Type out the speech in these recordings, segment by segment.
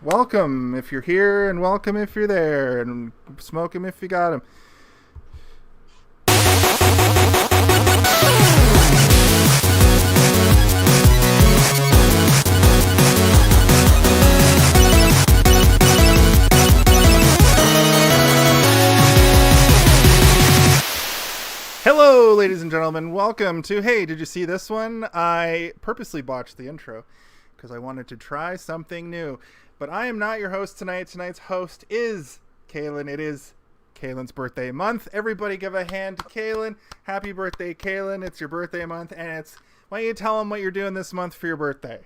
Welcome if you're here, and welcome if you're there, and smoke 'em if you got 'em. Hello, ladies and gentlemen. Welcome to Hey, Did You See This One? I purposely botched the intro because I wanted to try something new. But I am not your host tonight. Tonight's host is Kaylin. It is Kaylin's birthday month. Everybody give a hand to Kaylin. Happy birthday, Kaylin. It's your birthday month, and why don't you tell them what you're doing this month for your birthday?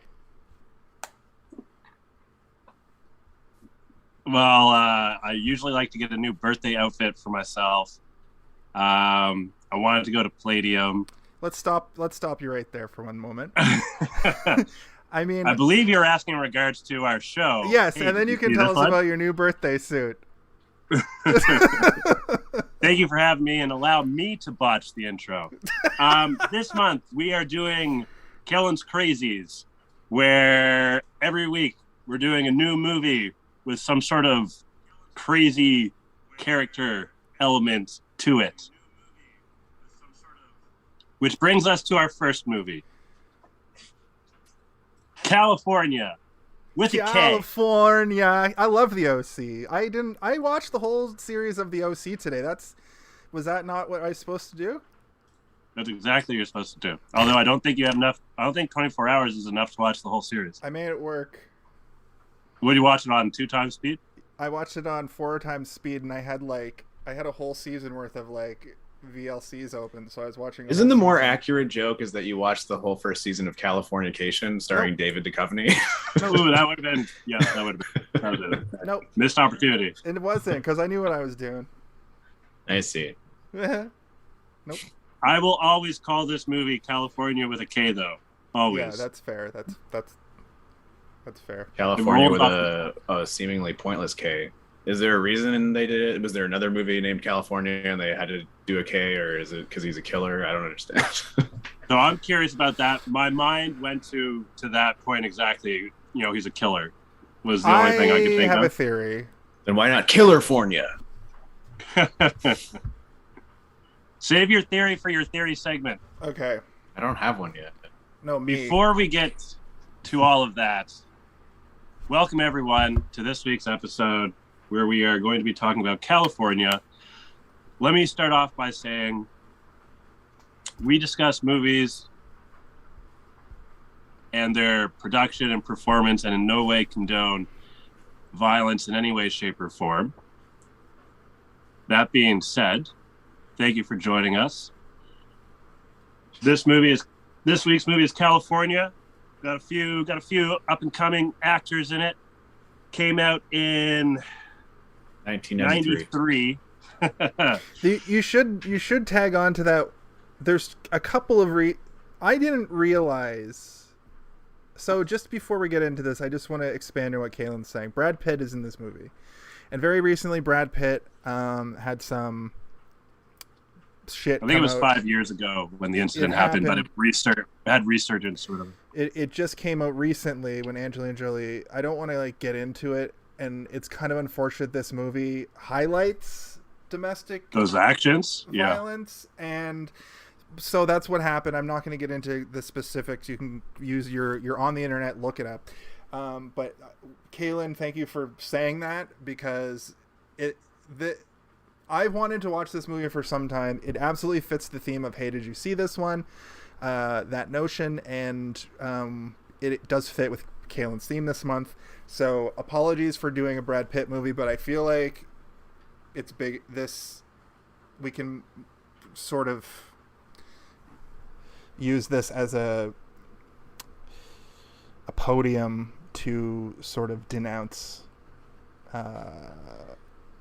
Well, I usually like to get a new birthday outfit for myself. I wanted to go to Palladium. Let's stop you right there for one moment. I mean, I believe you're asking in regards to our show. Yes, Hey, and then you can tell us about your new birthday suit. Thank you for having me and allow me to botch the intro. This month we are doing Kellen's Crazies, where every week we're doing a new movie with some sort of crazy character element to it. Which brings us to our first movie. California with a K. California. I love the OC. I watched the whole series of the OC today. Was that not what I was supposed to do? That's exactly what you're supposed to do. Although I don't think you have enough. I don't think 24 hours is enough to watch the whole series. I made it work. Would you watch it on 2x speed? I watched it on 4x speed, and I had a whole season worth of VLCs open, so I was watching. Isn't the more accurate joke is that you watched the whole first season of Californication starring David Duchovny? Ooh, that would have been. Yeah, that would have been. Nope. Missed opportunity. It wasn't, because I knew what I was doing. I see. Nope. I will always call this movie California with a K, though. Always. Yeah, that's fair. That's fair. California with a seemingly pointless K. Is there a reason they did it? Was there another movie named California and they had to do a K, or is it because he's a killer? I don't understand. So I'm curious about that. My mind went to that point exactly. You know, he's a killer. Was the only thing I could think of. I have a theory. Then why not Killerfornia? Save your theory for your theory segment. Okay. I don't have one yet. No, me. Before we get to all of that, welcome everyone to this week's episode, where we are going to be talking about California. Let me start off by saying we discuss movies and their production and performance, and in no way condone violence in any way, shape, or form. That being said, thank you for joining us. This week's movie is California. Got a few up and coming actors in it. Came out in 1993. You should tag on to that. There's a couple of I didn't realize. So just before we get into this, I just want to expand on what Kaylin's saying. Brad Pitt is in this movie, and very recently Brad Pitt had some shit. I think it was 5 years ago when the incident happened, but it had resurgence sort of. It just came out recently when Angelina Jolie. I don't want to get into it, and it's kind of unfortunate. This movie highlights domestic violence, and so that's what happened. I'm not going to get into the specifics. You can use you're on the internet, look it up. But Kaylin, thank you for saying that, because I wanted to watch this movie for some time. It absolutely fits the theme of Hey, Did You See This One? That notion, and it does fit with Kaylin's theme this month. So apologies for doing a Brad Pitt movie, but I feel like it's big. We can sort of use this as a podium to sort of denounce.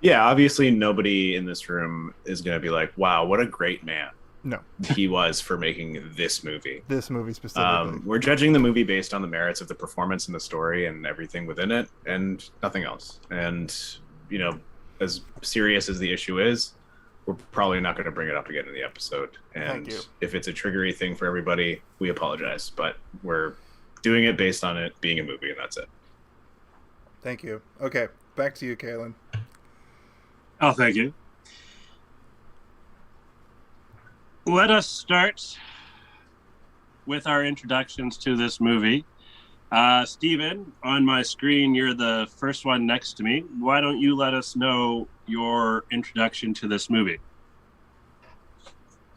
Yeah, obviously nobody in this room is going to be like, wow, what a great man. No. He was for making this movie. This movie specifically. We're judging the movie based on the merits of the performance and the story and everything within it, and nothing else. And, as serious as the issue is, we're probably not going to bring it up again in the episode. And if it's a triggery thing for everybody, we apologize. But we're doing it based on it being a movie, and that's it. Thank you. Okay, back to you, Kaylin. Oh, thank you. Let us start with our introductions to this movie. Steven, on my screen, you're the first one next to me. Why don't you let us know your introduction to this movie?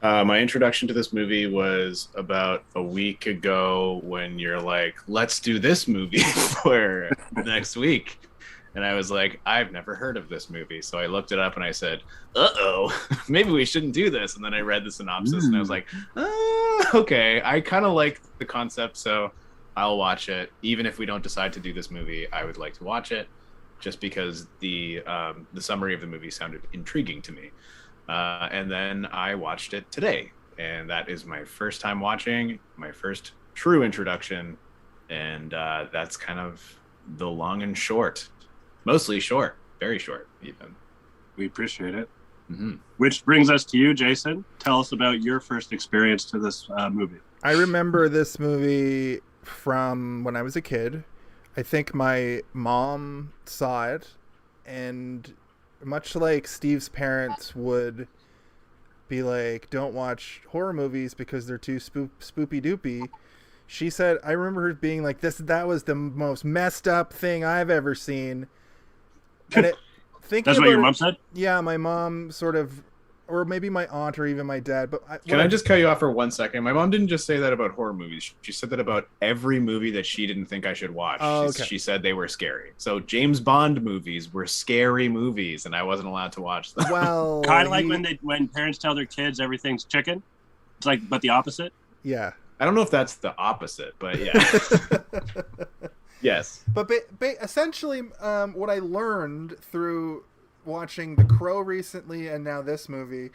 My introduction to this movie was about a week ago when you're like, let's do this movie for next week. And I was like, I've never heard of this movie. So I looked it up and I said, maybe we shouldn't do this. And then I read the synopsis and I was like, okay, I kind of like the concept. So I'll watch it. Even if we don't decide to do this movie, I would like to watch it just because the summary of the movie sounded intriguing to me. And then I watched it today. And that is my first time watching, my first true introduction. And that's kind of the long and short. Mostly short, very short, even. We appreciate it. Mm-hmm. Which brings us to you, Jason. Tell us about your first experience to this movie. I remember this movie from when I was a kid. I think my mom saw it, and much like Steve's parents would be like, don't watch horror movies because they're too spoopy doopy. She said, I remember her being like, that was the most messed up thing I've ever seen. And that's what your mom said? Yeah, my mom sort of, or maybe my aunt or even my dad. But Can I just cut you off for 1 second? My mom didn't just say that about horror movies. She said that about every movie that she didn't think I should watch. Oh, okay. She said they were scary. So James Bond movies were scary movies, and I wasn't allowed to watch them. Well, kind of like when parents tell their kids everything's chicken. It's like, but the opposite. Yeah. I don't know if that's the opposite, but yeah. Yes. But essentially, what I learned through watching The Crow recently and now this movie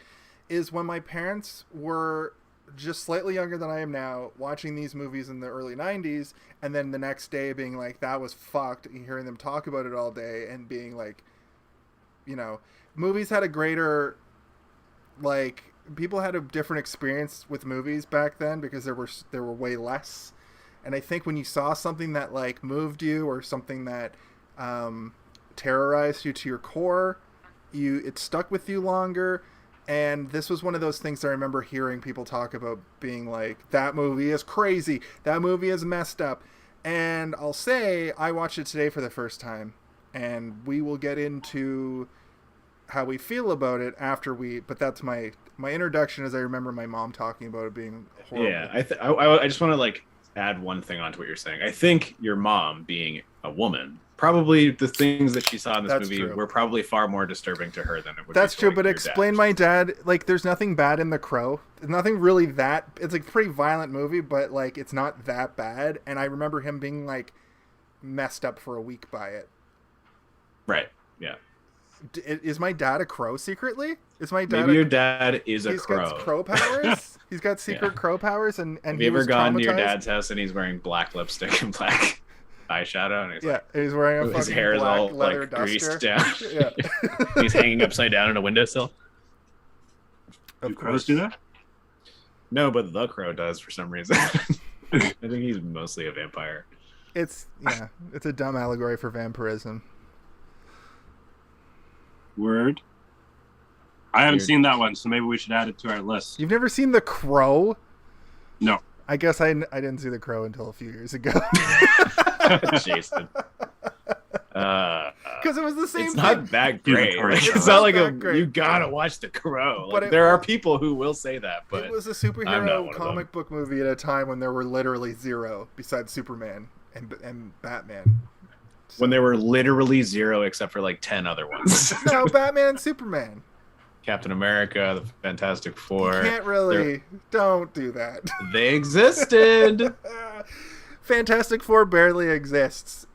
is when my parents were just slightly younger than I am now, watching these movies in the early 90s, and then the next day being like, that was fucked, and hearing them talk about it all day and being like, you know, movies had a greater, like, people had a different experience with movies back then because there were way less. And I think when you saw something that like moved you or something that terrorized you to your core, it stuck with you longer. And this was one of those things I remember hearing people talk about being like, that movie is crazy. That movie is messed up. And I'll say I watched it today for the first time, and we will get into how we feel about it after but that's my introduction, as I remember my mom talking about it being horrible. Yeah, I just want to like add one thing onto what you're saying. I think your mom, being a woman, probably the things that she saw in this movie were probably far more disturbing to her than it would. That's true, but explain my dad. Like, there's nothing bad in The Crow. There's nothing really that. It's a pretty violent movie, but like it's not that bad. And I remember him being like messed up for a week by it. Right. Yeah. Is my dad a crow secretly? Is my dad? Maybe your dad is a crow. He's got crow powers. He's got secret crow powers, and have you ever gone to your dad's house and he's wearing black lipstick and black eyeshadow, and he's wearing his hair is all like greased down. Yeah, he's hanging upside down on a windowsill. Do crows do that? No, but the crow does for some reason. I think he's mostly a vampire. It's a dumb allegory for vampirism. Word. I haven't seen that one, so maybe we should add it to our list. You've never seen The Crow? No. I guess I didn't see The Crow until a few years ago. Jason. Because it was the same it's thing. Not that great. It's not like you gotta watch The Crow. Like, there are people who will say that, but it was a superhero comic book movie at a time when there were literally zero besides Superman and Batman. When there were literally zero except for like 10 other ones. No, Batman and Superman. Captain America, the Fantastic Four. You can't really. Don't do that. They existed. Fantastic Four barely exists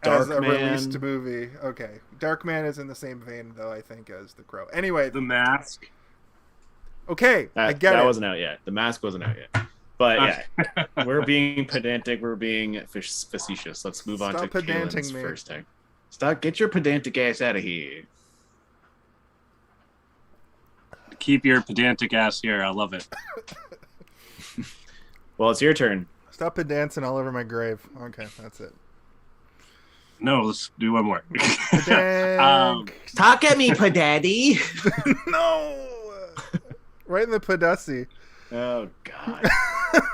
as a Darkman. released movie. Okay. Darkman is in the same vein, though, I think, as The Crow. Anyway. The Mask. Okay, I get it. That wasn't out yet. The Mask wasn't out yet. But yeah, we're being pedantic. We're being facetious. Let's move on to Kaylin's first thing. Get your pedantic ass out of here. Keep your pedantic ass here. I love it. Well, it's your turn. Stop dancing all over my grave. Okay, that's it. No, let's do one more. Dang. Talk at me, Padaddy. No. Right in the Pudussy. Oh God.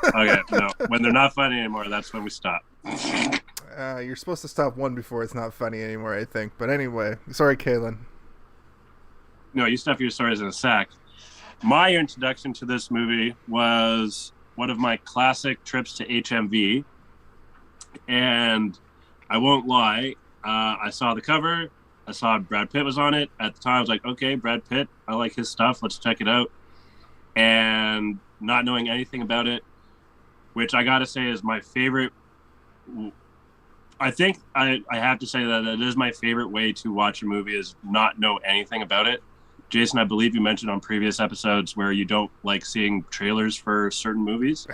Okay, no. When they're not funny anymore, that's when we stop. You're supposed to stop one before it's not funny anymore, I think. But anyway, sorry, Kaylin. No, you stuff your stories in a sack. My introduction to this movie was one of my classic trips to HMV. And I won't lie, I saw the cover. I saw Brad Pitt was on it. At the time, I was like, okay, Brad Pitt, I like his stuff. Let's check it out. And not knowing anything about it, which I got to say is my favorite. I think I have to say that it is my favorite way to watch a movie is not know anything about it. Jason, I believe you mentioned on previous episodes where you don't like seeing trailers for certain movies.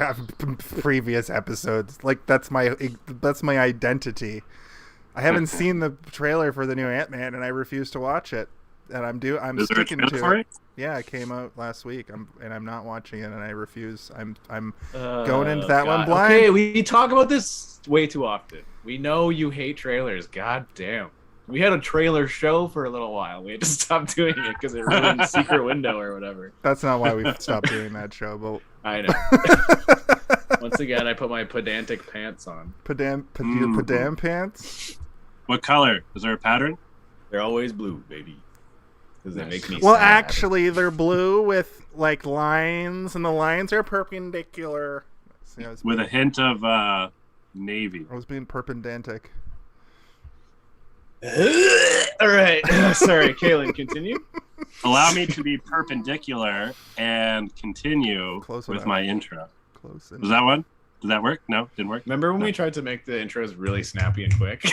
Previous episodes, like that's my identity. I haven't seen the trailer for the new Ant-Man, and I refuse to watch it. And I'm Is there a sticking trailer to for it? Yeah, it came out last week. I'm not watching it, and I refuse. I'm going into that one blind. Okay, we talk about this way too often. We know you hate trailers. God damn. We had a trailer show for a little while. We had to stop doing it because it ruined Secret Window or whatever. That's not why we stopped doing that show, but I know. Once again, I put my pedantic pants on. Padam pants. What color? Is there a pattern? They're always blue, baby. Because they make me Well, sad. actually, they're blue with like lines, and the lines are perpendicular. See, With a hint of navy. I was being perpendicular. All right. Sorry, Kaylin, continue. Allow me to be perpendicular and continue Close with enough. my intro. Close Was that one? Did that work? No, didn't work. Remember when No. we tried to make the intros really snappy and quick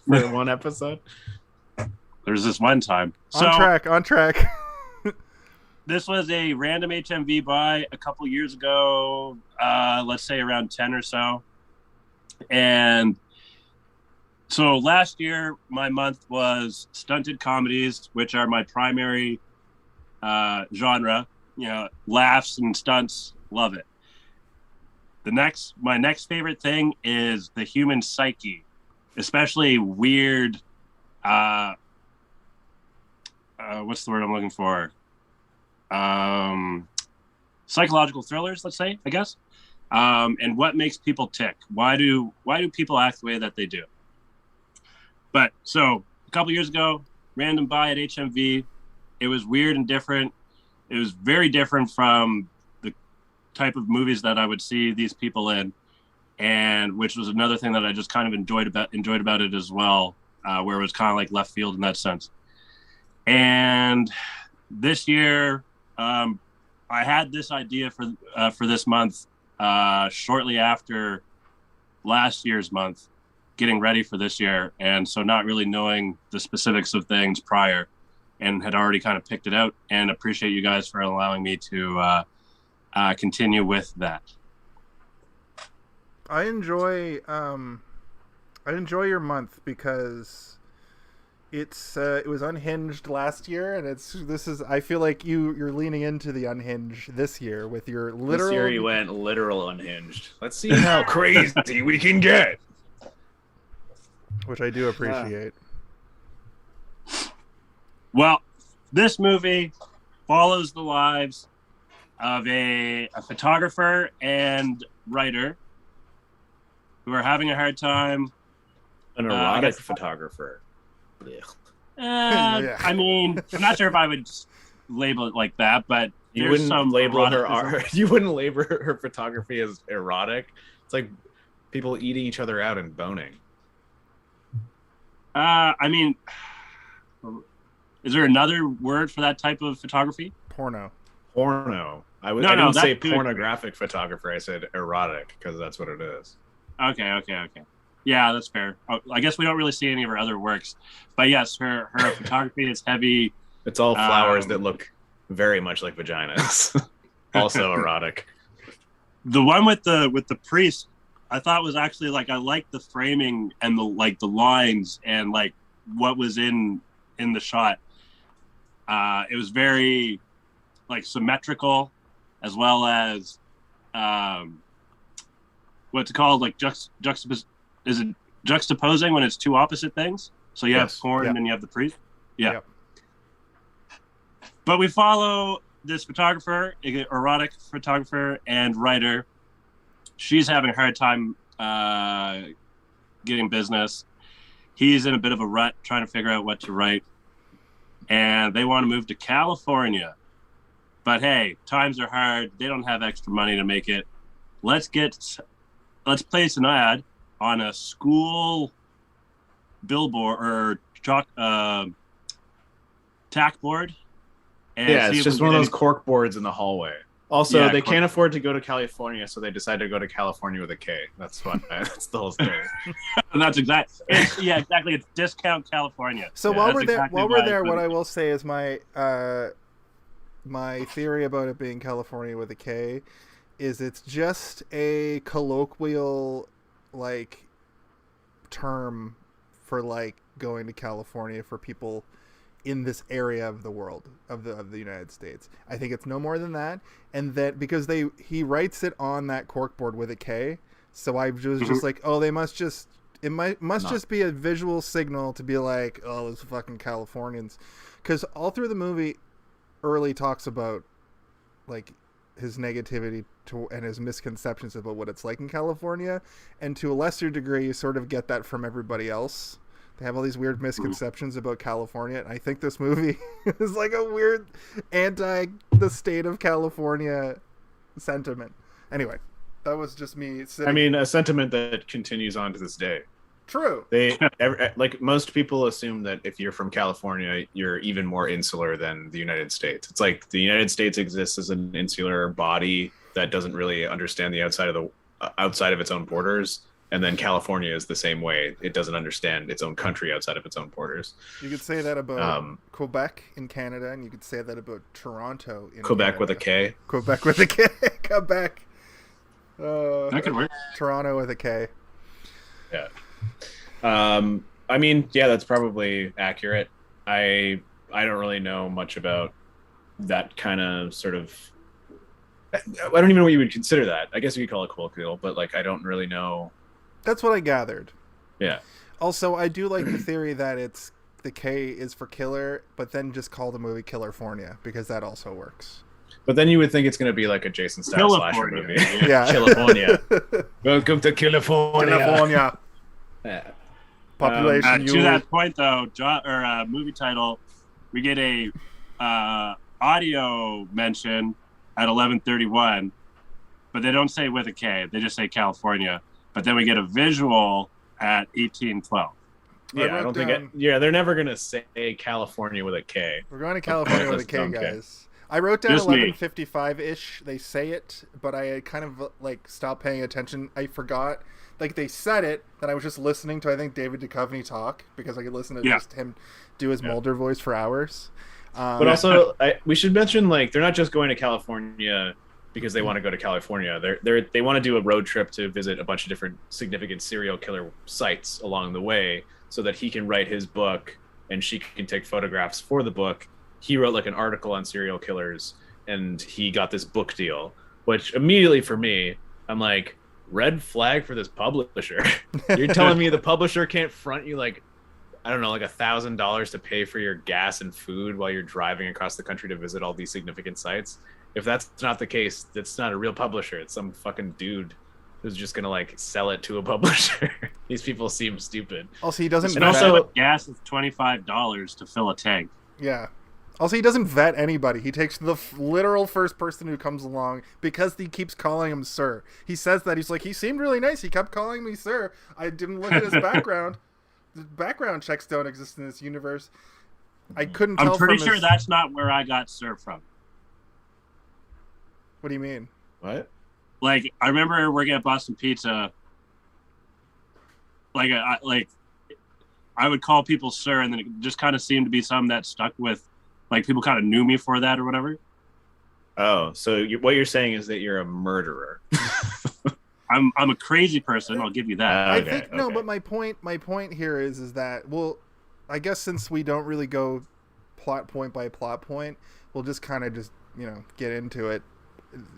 for one episode? There's this one time. On track. This was a random HMV buy a couple years ago, let's say around 10 or so. And so last year, my month was stunted comedies, which are my primary genre. You know, laughs and stunts, love it. My next favorite thing is the human psyche, especially weird. What's the word I'm looking for? Psychological thrillers, let's say, I guess. And what makes people tick? Why do people act the way that they do? But so a couple years ago, random buy at HMV. It was weird and different. It was very different from the type of movies that I would see these people in, and which was another thing that I just kind of enjoyed about it as well, where it was kind of like left field in that sense. And this year, I had this idea for this month shortly after last year's month, getting ready for this year, and so not really knowing the specifics of things prior, and had already kind of picked it out. And appreciate you guys for allowing me to continue with that. I enjoy your month because it was unhinged last year, and I feel like you're leaning into the unhinged this year with your literal. This year you went literal unhinged. Let's see how crazy we can get. Which I do appreciate. Well, this movie follows the lives of a photographer and writer who are having a hard time. An erotic photographer. I mean, I'm not sure if I would label it like that, but You wouldn't label her eroticism. art. You wouldn't label her photography as erotic. It's like people eating each other out and boning. I mean, is there another word for that type of photography? Porno. Porno. I didn't say pornographic photographer. I said erotic because that's what it is. Okay. Yeah, that's fair. I guess we don't really see any of her other works, but yes, her photography is heavy. It's all flowers that look very much like vaginas. Also erotic. The one with the priest, I thought was actually like, I liked the framing and the lines and like what was in the shot. It was very like symmetrical, as well as what's it called, like juxtaposition. Is it juxtaposing when it's two opposite things. So you have porn and then you have the priest. Yeah. Yep. But we follow this photographer, erotic photographer and writer. She's having a hard time getting business. He's in a bit of a rut trying to figure out what to write. And they want to move to California. But hey, times are hard. They don't have extra money to make it. Let's place an ad on a school billboard or tack board. And it's just one of those cork boards in the hallway. Also, they can't afford to go to California, so they decided to go to California with a K. That's what. That's the whole story. And that's exactly. Exactly. It's discount California. So while we're there, what I will say is my theory about it being California with a K is it's just a colloquial like term for like going to California for people in this area of the world of the United States. I think it's no more than that, and that because he writes it on that corkboard with a K, so I was just like, oh, they must just just be a visual signal to be like, oh, those fucking Californians, because all through the movie, Early talks about like his negativity and his misconceptions about what it's like in California, and to a lesser degree, you sort of get that from everybody else. They have all these weird misconceptions about California, and I think this movie is like a weird the state of California sentiment. Anyway, that was just me. I mean, a sentiment that continues on to this day. True. Like most people assume that if you're from California, you're even more insular than the United States. It's like the United States exists as an insular body that doesn't really understand the outside of its own borders. And then California is the same way. It doesn't understand its own country outside of its own borders. You could say that about Quebec in Canada, and you could say that about Toronto in Quebec Canada. with a K. Quebec with a K. Quebec. That could work. Toronto with a K. Yeah. I mean, yeah, that's probably accurate. I don't really know much about that kind of sort of. I don't even know what you would consider that. I guess you could call it colloquial, but like I don't really know. That's what I gathered. Yeah. Also, I do like the theory that it's the K is for killer, but then just call the movie Kalifornia because that also works. But then you would think it's going to be like a Jason style slasher movie. Yeah. California. Welcome to California. California. Yeah. Population. To that point, though, movie title, we get a audio mention at 11:31, but they don't say with a K. They just say California. But then we get a visual at 18:12. Yeah, I don't think. They're never gonna say California with a K. We're going to California with a K, guys. I wrote down 11:55-ish. They say it, but I kind of like stopped paying attention. I forgot. Like they said it, then I was just listening to I think David Duchovny talk because I could listen to just him do his Mulder voice for hours. But also, we should mention like they're not just going to California because they want to go to California. They want to do a road trip to visit a bunch of different significant serial killer sites along the way, so that he can write his book and she can take photographs for the book. He wrote like an article on serial killers, and he got this book deal, which immediately for me, I'm like, red flag for this publisher. You're telling me the publisher can't front you like, I don't know, like $1,000 to pay for your gas and food while you're driving across the country to visit all these significant sites? If that's not the case, it's not a real publisher. It's some fucking dude who's just gonna like sell it to a publisher. These people seem stupid. Also, he doesn't. And also, gas is $25 to fill a tank. Yeah. Also, he doesn't vet anybody. He takes the literal first person who comes along because he keeps calling him sir. He says that he's like, he seemed really nice. He kept calling me sir. I didn't look at his background. The background checks don't exist in this universe. I couldn't tell. I'm pretty sure that's not where I got sir from. What do you mean? What? Like, I remember working at Boston Pizza. I would call people sir, and then it just kind of seemed to be something that stuck with, like, people kind of knew me for that or whatever. Oh, so what you're saying is that you're a murderer. I'm a crazy person. I'll give you that. I think no, but my point here is that, well, I guess since we don't really go plot point by plot point, we'll just kind of just get into it.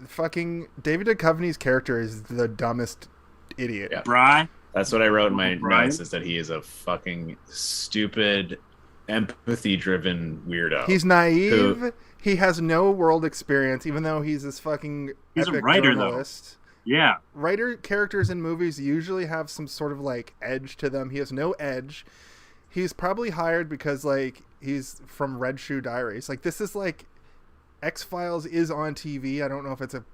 Fucking David Duchovny's character is the dumbest idiot. Yeah. Bry. That's what I wrote in my Brian? notes, is that he is a fucking stupid, empathy-driven weirdo. He's naive. He has no world experience, even though he's this fucking He's epic a writer, journalist. Yeah. Writer characters in movies usually have some sort of like edge to them. He has no edge. He's probably hired because like he's from Red Shoe Diaries. Like this is like X-Files is on TV. I don't know if it's a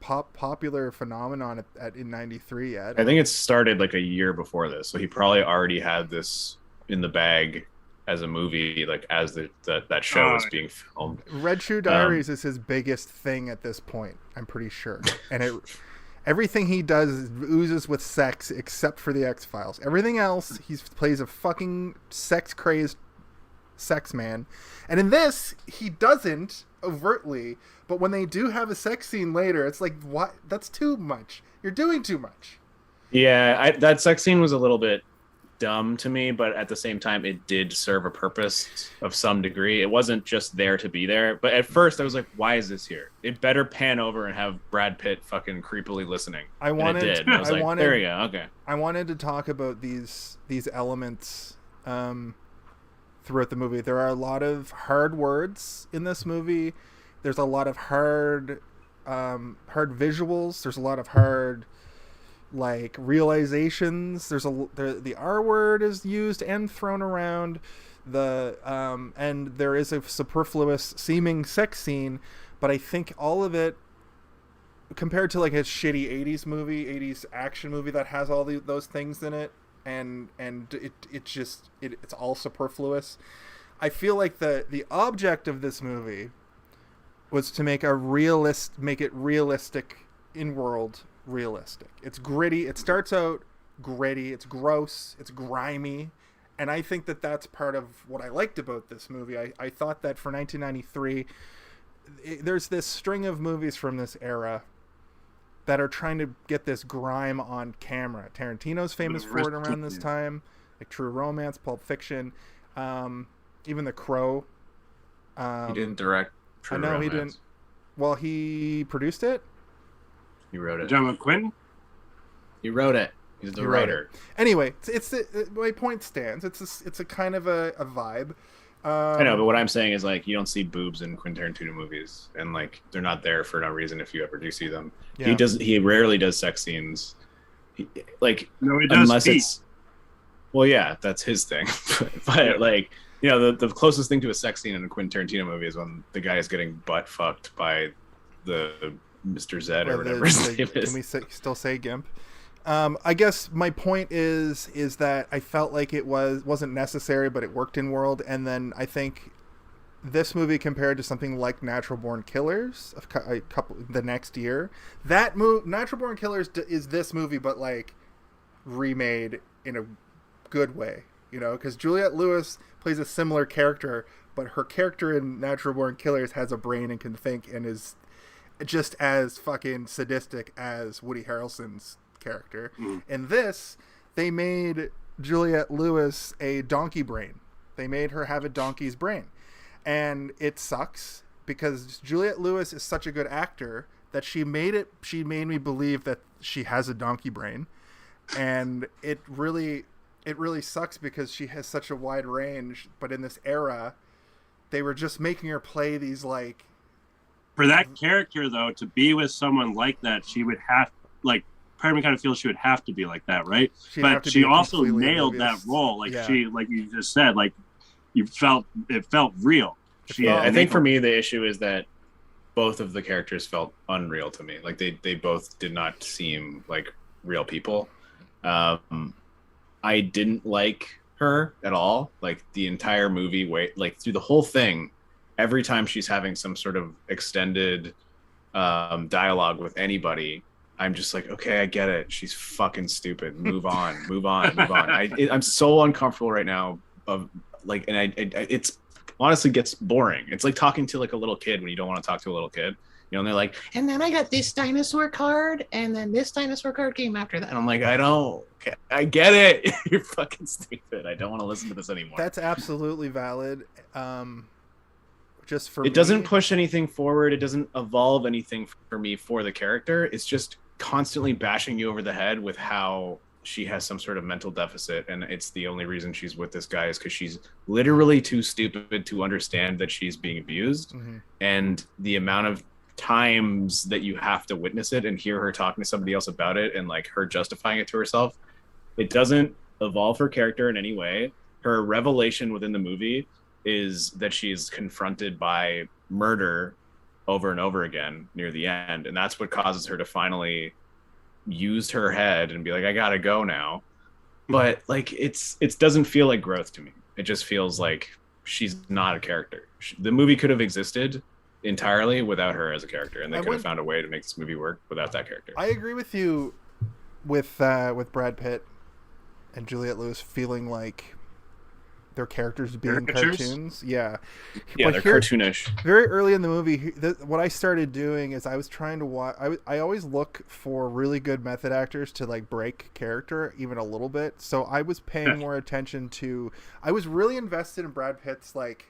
popular phenomenon in '93 yet. I think it started like a year before this, so he probably already had this in the bag as a movie, like as that show was being filmed. Red Shoe Diaries is his biggest thing at this point, I'm pretty sure. And everything he does oozes with sex except for the X-Files. Everything else, he plays a fucking sex-crazed sex man. And in this, he doesn't overtly, but when they do have a sex scene later, it's like, what? That's too much. You're doing too much. Yeah, that sex scene was a little bit dumb to me, but at the same time it did serve a purpose of some degree. It wasn't just there to be there, but at first I was like, why is this here? It better pan over and have Brad Pitt fucking creepily listening. I wanted and it did. I was like, there you go. Okay. I wanted to talk about these elements throughout the movie. There are a lot of hard words in this movie. There's a lot of hard visuals. There's a lot of hard like realizations. There's the R word is used and thrown around. And there is a superfluous seeming sex scene, but I think all of it, compared to like a shitty 80s action movie that has all those things in it, and it's all superfluous. I feel like the object of this movie was to make it realistic in world. Realistic. It's gritty. It starts out gritty. It's gross. It's grimy. And I think that that's part of what I liked about this movie. I thought that for 1993, there's this string of movies from this era that are trying to get this grime on camera. Tarantino's famous for it around this time, like True Romance, Pulp Fiction, even The Crow. He didn't direct True Romance. He didn't. Well, he produced it. He wrote it. John McQuinn? He wrote it. He's the writer. Anyway, my point stands. It's a kind of a vibe. I know, but what I'm saying is like you don't see boobs in Quentin Tarantino movies, and like they're not there for no reason if you ever do see them. Yeah. He rarely does sex scenes. He does unless feet. It's. Well, yeah, that's his thing. but like you know, the closest thing to a sex scene in a Quentin Tarantino movie is when the guy is getting butt fucked by the Mr. Zed or whatever his name is. Can we still say Gimp? I guess my point is that I felt like it wasn't necessary, but it worked in world. And then I think this movie compared to something like Natural Born Killers the next year, Natural Born Killers is this movie, but like remade in a good way, you know, because Juliette Lewis plays a similar character, but her character in Natural Born Killers has a brain and can think and is just as fucking sadistic as Woody Harrelson's character. In this, they made Juliette Lewis a donkey brain. They made her have a donkey's brain. And it sucks because Juliette Lewis is such a good actor that she made me believe that she has a donkey brain. And it really sucks because she has such a wide range, but in this era, they were just making her play these like. For that character, though, to be with someone like that, she would have, like, part of me kind of feels she would have to be like that, right? But she also nailed that role. Like, she, like you just said, like, it felt real. I think for me, the issue is that both of the characters felt unreal to me. Like, they both did not seem like real people. I didn't like her at all. Like, the entire movie, like, through the whole thing, every time she's having some sort of extended dialogue with anybody, I'm just like, okay, I get it. She's fucking stupid. Move on. I'm so uncomfortable right now. It's honestly gets boring. It's like talking to like a little kid when you don't want to talk to a little kid. You know, and they're like, and then I got this dinosaur card, and then this dinosaur card came after that. And I'm like, I get it. You're fucking stupid. I don't want to listen to this anymore. That's absolutely valid. Just for it doesn't push anything forward. It doesn't evolve anything for me for the character. It's just constantly bashing you over the head with how she has some sort of mental deficit, and it's the only reason she's with this guy is because she's literally too stupid to understand that she's being abused. Mm-hmm. And the amount of times that you have to witness it and hear her talking to somebody else about it, and like her justifying it to herself, it doesn't evolve her character in any way. Her revelation within the movie is that she's confronted by murder over and over again near the end, and that's what causes her to finally use her head and be like, I gotta go now. But like it doesn't feel like growth to me. It just feels like she's not a character. The movie could have existed entirely without her as a character, and they could have found a way to make this movie work without that character. I agree with you with Brad Pitt and Juliette Lewis feeling like their characters being cartoons. Yeah, but they're cartoonish. Very early in the movie, what I started doing is I was trying to watch. I always look for really good method actors to like break character even a little bit. So I was paying more attention to. I was really invested in Brad Pitt's like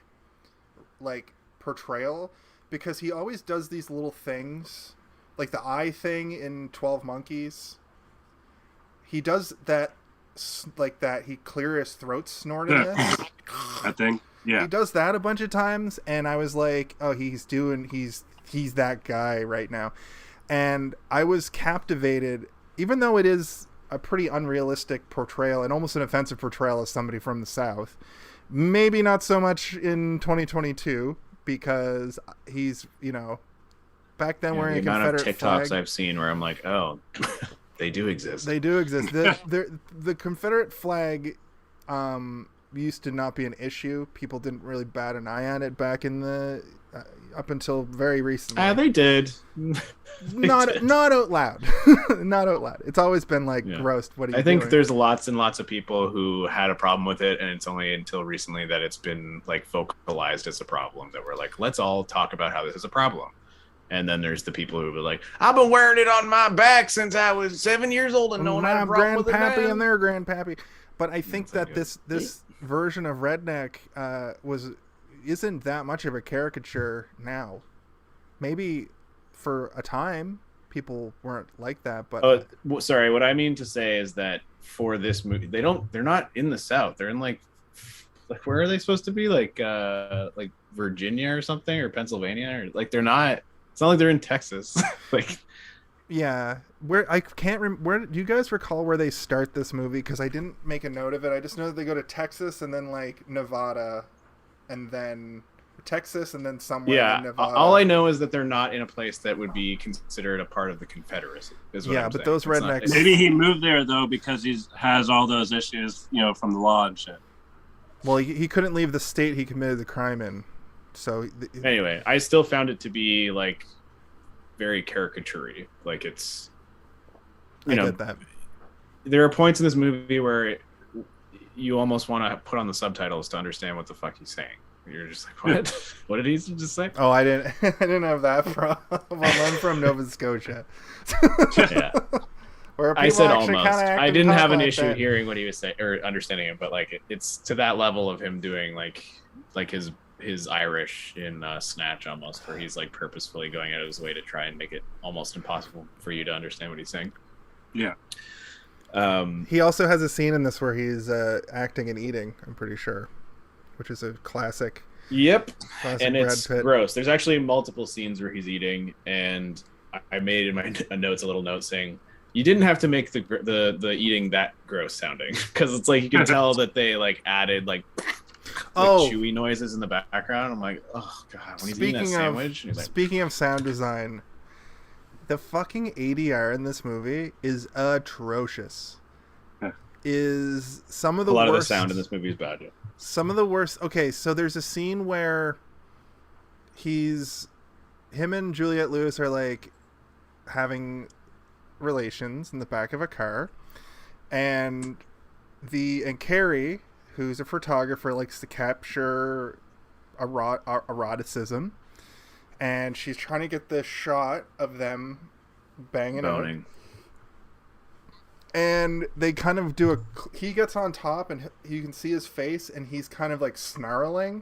portrayal, because he always does these little things, like the eye thing in 12 Monkeys. He does that. Like that, he clear his throat snort in this. That thing, yeah. He does that a bunch of times, and I was like, "Oh, he's that guy right now," and I was captivated, even though it is a pretty unrealistic portrayal and almost an offensive portrayal of somebody from the South. Maybe not so much in 2022 because he's back then wearing a Confederate flag. The amount of TikToks flag. I've seen where I'm like, oh. They do exist. They do exist. The Confederate flag used to not be an issue. People didn't really bat an eye on it back in the up until very recently. They did. Not out loud. Not out loud. It's always been like gross. What are you I think doing? there's lots and lots of people who had a problem with it, and it's only until recently that it's been like vocalized as a problem, that we're like, let's all talk about how this is a problem. And then there's the people who were like, I've been wearing it on my back since I was 7 years old and no one had a problem with it. Grandpappy and their grandpappy. But I think that this version of redneck isn't that much of a caricature now. Maybe for a time people weren't like that, but sorry, what I mean to say is that for this movie, they're not in the South. They're in like where are they supposed to be? Like Virginia or something, or Pennsylvania, or like they're not. It's not like they're in Texas. Like, yeah, where I can't remember. Where do you guys recall where they start this movie? Because I didn't make a note of it. I just know that they go to Texas and then like Nevada, and then Texas and then somewhere in Nevada. All I know is that they're not in a place that would be considered a part of the Confederacy. I'm but those rednecks. Maybe he moved there though because he has all those issues, from the law and shit. Well, he couldn't leave the state he committed the crime in. So anyway, I still found it to be like very caricature-y. Like it's, I get that. There are points in this movie where you almost want to put on the subtitles to understand what the fuck he's saying. You're just like, what? What did he just say? Oh, I didn't have that problem. I'm from Nova Scotia. Yeah. Where I said almost. I didn't have an issue that. hearing what he was saying or understanding it, but like it's to that level of him doing like his Irish in Snatch almost, where he's like purposefully going out of his way to try and make it almost impossible for you to understand what he's saying. Yeah. He also has a scene in this where he's acting and eating, I'm pretty sure, which is a classic. Yep. Classic and Brad it's Pitt. gross. There's actually multiple scenes where he's eating, and I made in my notes a little note saying, you didn't have to make the eating that gross sounding, because it's like you can tell that they like added like chewy noises in the background. I'm like, oh god, when he's eating that sandwich. And he's like, speaking of sound design, the fucking ADR in this movie is atrocious. Is some of the a lot worst, of the sound in this movie is bad. Yeah. Some of the worst. Okay, so there's a scene where him and Juliette Lewis are like having relations in the back of a car, and Carrie, who's a photographer, likes to capture eroticism, and she's trying to get this shot of them banging out. And they kind of he gets on top and you can see his face and he's kind of like snarling.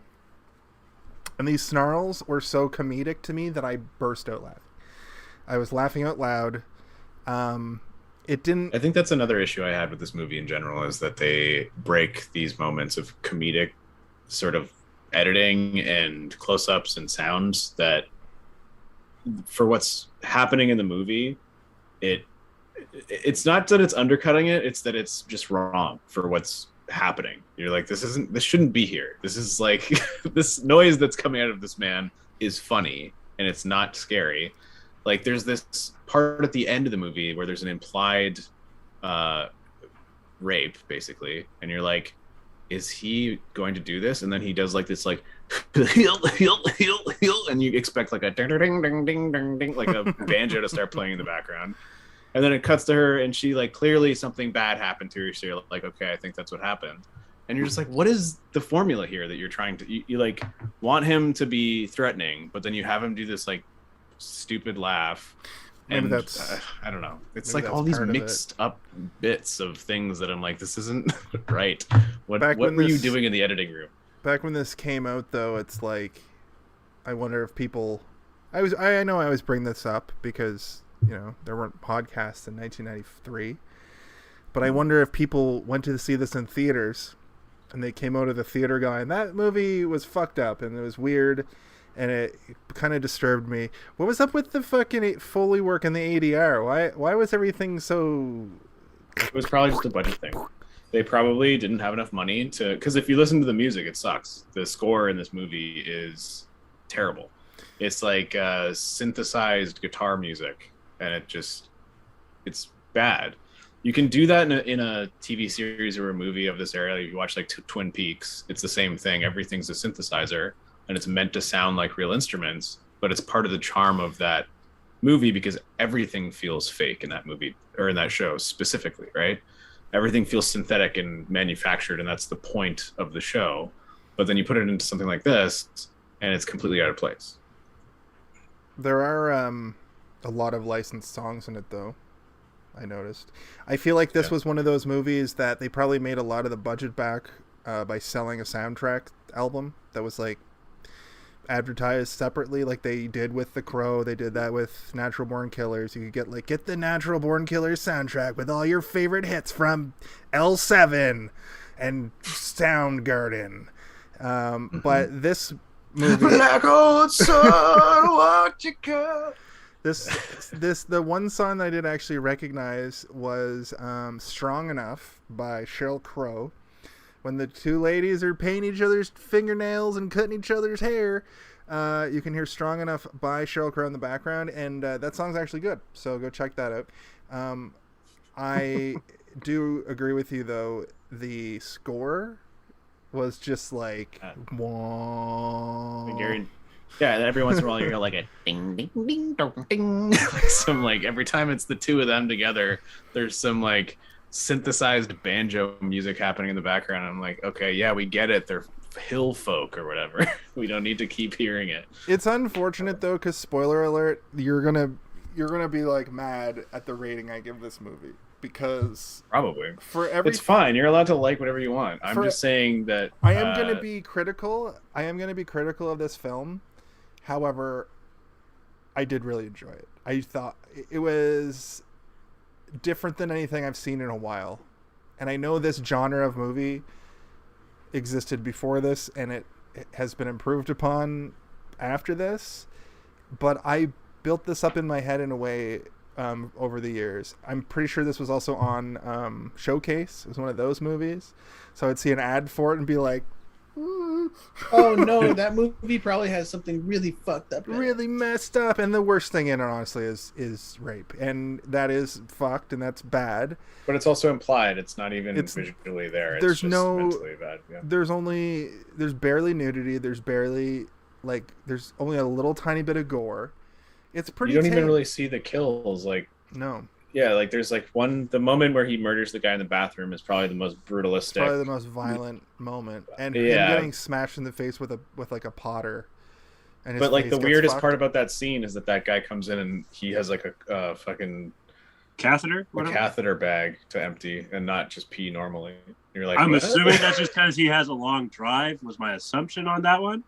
And these snarls were so comedic to me that I burst out laughing. I was laughing out loud. It didn't. I think that's another issue I had with this movie in general, is that they break these moments of comedic sort of editing and close-ups and sounds that, for what's happening in the movie, it's not that it's undercutting it, it's that it's just wrong for what's happening. You're like, this shouldn't be here. This is like this noise that's coming out of this man is funny and it's not scary. Like, there's this part at the end of the movie where there's an implied rape, basically, and you're like, is he going to do this? And then he does like this, like heel, and you expect like a ding ding ding ding ding ding, like a banjo to start playing in the background, and then it cuts to her, and she, like, clearly something bad happened to her. So you're like, okay, I think that's what happened. And you're just like, what is the formula here that you're trying to? You like want him to be threatening, but then you have him do this like stupid laugh. Maybe And that's I don't know. It's maybe like all that's these part of it. mixed up bits of things that I'm like, this isn't right. What Back what when were you this- doing in the editing room? Back when this came out, though, it's like, I wonder if people. I know I always bring this up because, you know, there weren't podcasts in 1993, but I wonder if people went to see this in theaters, and they came out of the theater going, that movie was fucked up and it was weird, and it kind of disturbed me. What was up with the fucking Foley work and the ADR? Why was everything so? It was probably just a budget thing. They probably didn't have enough money to, because if you listen to the music, it sucks. The score in this movie is terrible. It's like synthesized guitar music, and it's bad. You can do that in a TV series or a movie of this era. If you watch like Twin Peaks, it's the same thing. Everything's a synthesizer, and it's meant to sound like real instruments, but it's part of the charm of that movie because everything feels fake in that movie, or in that show specifically, right? Everything feels synthetic and manufactured, and that's the point of the show. But then you put it into something like this, and it's completely out of place. There are a lot of licensed songs in it, though. I noticed. I feel like this was one of those movies that they probably made a lot of the budget back by selling a soundtrack album that was like advertised separately, like they did with The Crow. They did that with Natural Born Killers. You could get the Natural Born Killers soundtrack with all your favorite hits from L7 and Soundgarden. But this movie, Black old sun, what you got? the one song that I did actually recognize was "Strong Enough" by Sheryl Crow. When the two ladies are painting each other's fingernails and cutting each other's hair, you can hear "Strong Enough" by Sheryl Crow in the background, and that song's actually good. So go check that out. I do agree with you, though. The score was just like, whoa. Yeah, and every once in a while you hear like a ding ding ding dong ding. Like some, like, every time it's the two of them together, there's some like synthesized banjo music happening in the background. I'm like, okay, yeah, we get it. They're hill folk or whatever. We don't need to keep hearing it. It's unfortunate though, because spoiler alert, you're gonna be like mad at the rating I give this movie, because Probably. for every It's fine. You're allowed to like whatever you want. I'm just saying that I am going to be critical. I am going to be critical of this film. However, I did really enjoy it. I thought it was different than anything I've seen in a while. And I know this genre of movie existed before this, and it has been improved upon after this. But I built this up in my head in a way over the years. I'm pretty sure this was also on Showcase. It was one of those movies. So I'd see an ad for it and be like, Oh no, that movie probably has something really fucked up. really messed up. And the worst thing in it, honestly, is rape. And that is fucked, and that's bad. But it's also implied. It's not even visually there. There's it's just no mentally bad. Yeah. There's barely nudity. There's barely, like, there's only a little tiny bit of gore. It's pretty You don't even tame. really see the kills. Like, No. yeah, like there's like the moment where he murders the guy in the bathroom is probably the most brutalistic. Probably the most violent moment. And him Yeah. getting smashed in the face with like a potter. And his But like face the gets weirdest fucked. part about that scene is that guy comes in and he has like a fucking Catheter? a catheter bag to empty and not just pee normally. You're like, I'm what? assuming that's just because he has a long drive, was my assumption on that one.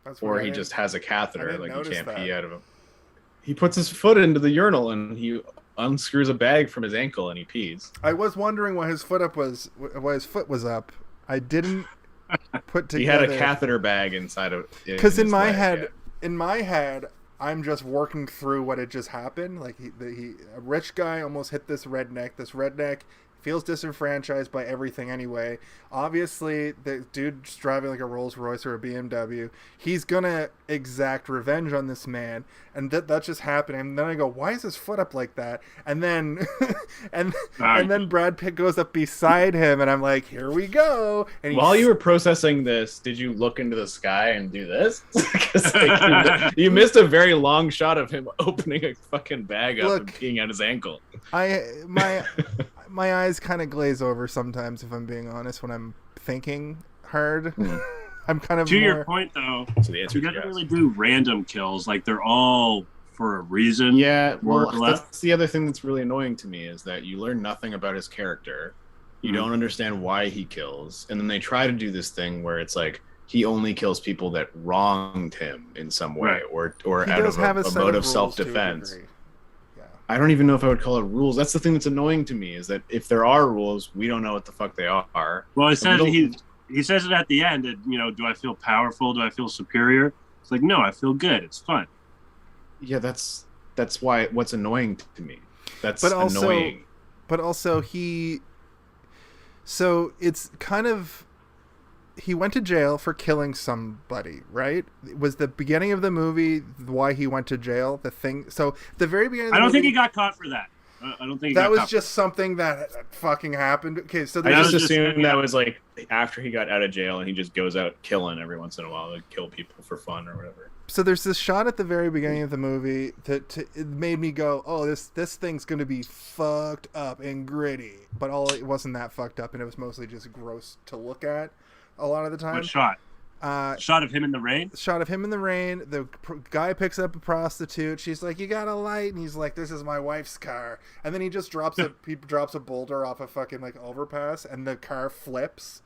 That's Or what he I- just has a I catheter, didn't like he notice can't that. pee out of him. He puts his foot into the urinal and he unscrews a bag from his ankle and he pees. I was wondering why his foot was up. I didn't put together. He had a catheter bag inside of. Because in my head, I'm just working through what had just happened. Like a rich guy almost hit this redneck. This redneck feels disenfranchised by everything anyway. Obviously, the dude's driving like a Rolls Royce or a BMW. He's gonna exact revenge on this man, and that's just happening. And then I go, why is his foot up like that? And then, and then Brad Pitt goes up beside him, and I'm like, here we go. And while you were processing this, did you look into the sky and do this? Because you missed a very long shot of him opening a fucking bag up and peeing at his ankle. My eyes kind of glaze over sometimes, if I'm being honest, when I'm thinking hard. I'm kind of to your point, though. So the answer you gotta really do random kills. Like they're all for a reason. Yeah, well, that's the other thing that's really annoying to me is that you learn nothing about his character. You don't understand why he kills, and then they try to do this thing where it's like he only kills people that wronged him in some way, or out of a mode of self-defense. I don't even know if I would call it rules. That's the thing that's annoying to me is that if there are rules, we don't know what the fuck they are. Well, he says it at the end. And, do I feel powerful? Do I feel superior? It's like, no, I feel good. It's fun. Yeah, that's why what's annoying to me. That's annoying. But also so it's kind of. He went to jail for killing somebody, right? Was the beginning of the movie why he went to jail? The thing. So the very beginning. I don't think he got caught for that. I don't think that was just something that fucking happened. Okay, so I just assumed that was like after he got out of jail and he just goes out killing every once in a while to kill people for fun or whatever. So there's this shot at the very beginning of the movie that it made me go, "Oh, this thing's gonna be fucked up and gritty," but it wasn't that fucked up, and it was mostly just gross to look at. A lot of the time. What shot? Shot of him in the rain? Shot of him in the rain. The guy picks up a prostitute. She's like, "You got a light?" And he's like, "This is my wife's car." And then he just drops a boulder off a fucking like overpass, and the car flips.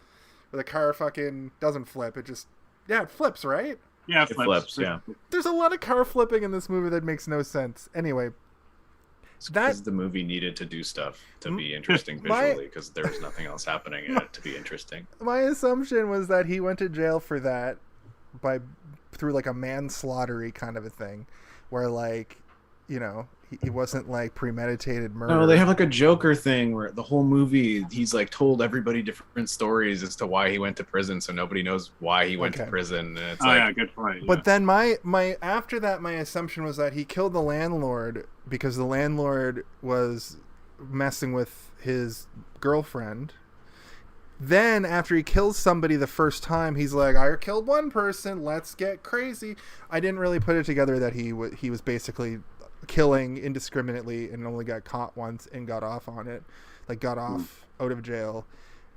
Or the car fucking doesn't flip. It flips, right? Yeah, it flips. Yeah. There's a lot of car flipping in this movie that makes no sense. Anyway. Because the movie needed to do stuff to be interesting visually, because there was nothing else happening in it to be interesting. My assumption was that he went to jail for that through like a manslaughtery kind of a thing, where like, he wasn't like premeditated murder. No, they have like a Joker thing where the whole movie he's like told everybody different stories as to why he went to prison, so nobody knows why he went to prison. And it's yeah, good point. But then my after that, my assumption was that he killed the landlord because the landlord was messing with his girlfriend. Then after he kills somebody the first time, he's like, "I killed one person. Let's get crazy." I didn't really put it together that he was basically killing indiscriminately and only got caught once and got off on it, like got off out of jail,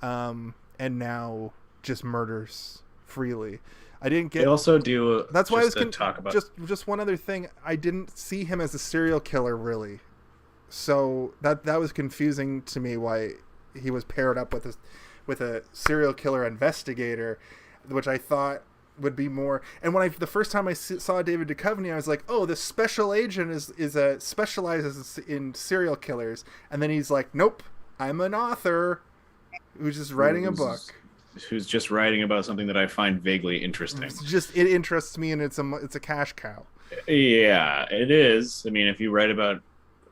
and now just murders freely. I didn't get. They also do. That's why I was talk about just one other thing. I didn't see him as a serial killer really, so that was confusing to me. Why he was paired up with a serial killer investigator, which I thought would be more. And when the first time I saw David Duchovny, I was like, "Oh, this special agent specializes in serial killers." And then he's like, "Nope, I'm an author who's just writing a book." Who's just writing about something that I find vaguely interesting. It interests me, and it's a cash cow. Yeah, it is. I mean, if you write about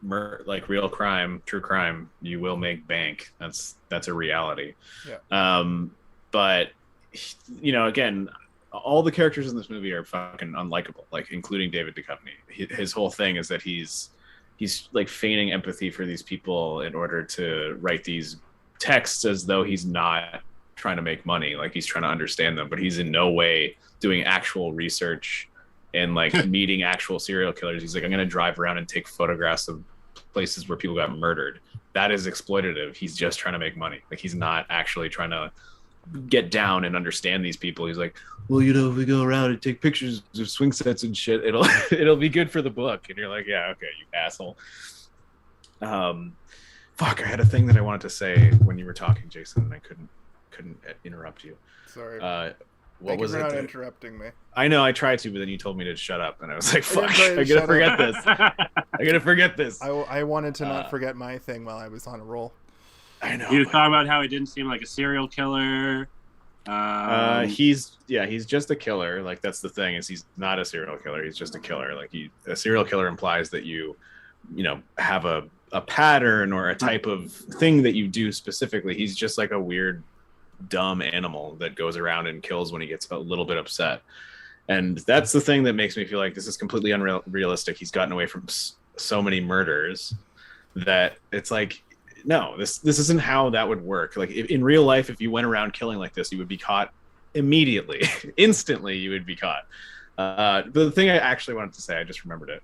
like real crime, true crime, you will make bank. That's a reality. Yeah. But again, all the characters in this movie are fucking unlikable, like including David Duchovny. His whole thing is that he's like feigning empathy for these people in order to write these texts as though he's not trying to make money, like he's trying to understand them, but he's in no way doing actual research and like meeting actual serial killers. He's like, "I'm going to drive around and take photographs of places where people got murdered." That is exploitative. He's just trying to make money. Like he's not actually trying to get down and understand these people. He's like, "Well, if we go around and take pictures of swing sets and shit, it'll be good for the book." And you're like, "Yeah, okay, you asshole." Fuck, I had a thing that I wanted to say when you were talking, Jason, and I couldn't interrupt you. Sorry. What Thank you was for it? not interrupting me. I know I tried to, but then you told me to shut up, and I was like, I didn't "Fuck, tell you to I'm gonna shut forget up. this. I'm gonna forget this." I wanted to not forget my thing while I was on a roll. I know. He was talking about how he didn't seem like a serial killer. He's just a killer. Like, that's the thing, is he's not a serial killer. He's just a killer. Like, a serial killer implies that you have a pattern or a type of thing that you do specifically. He's just like a weird, dumb animal that goes around and kills when he gets a little bit upset. And that's the thing that makes me feel like this is completely unrealistic. He's gotten away from so many murders that it's like, no, this isn't how that would work. Like, in real life, if you went around killing like this, you would be caught immediately. Instantly, you would be caught. The thing I actually wanted to say, I just remembered it.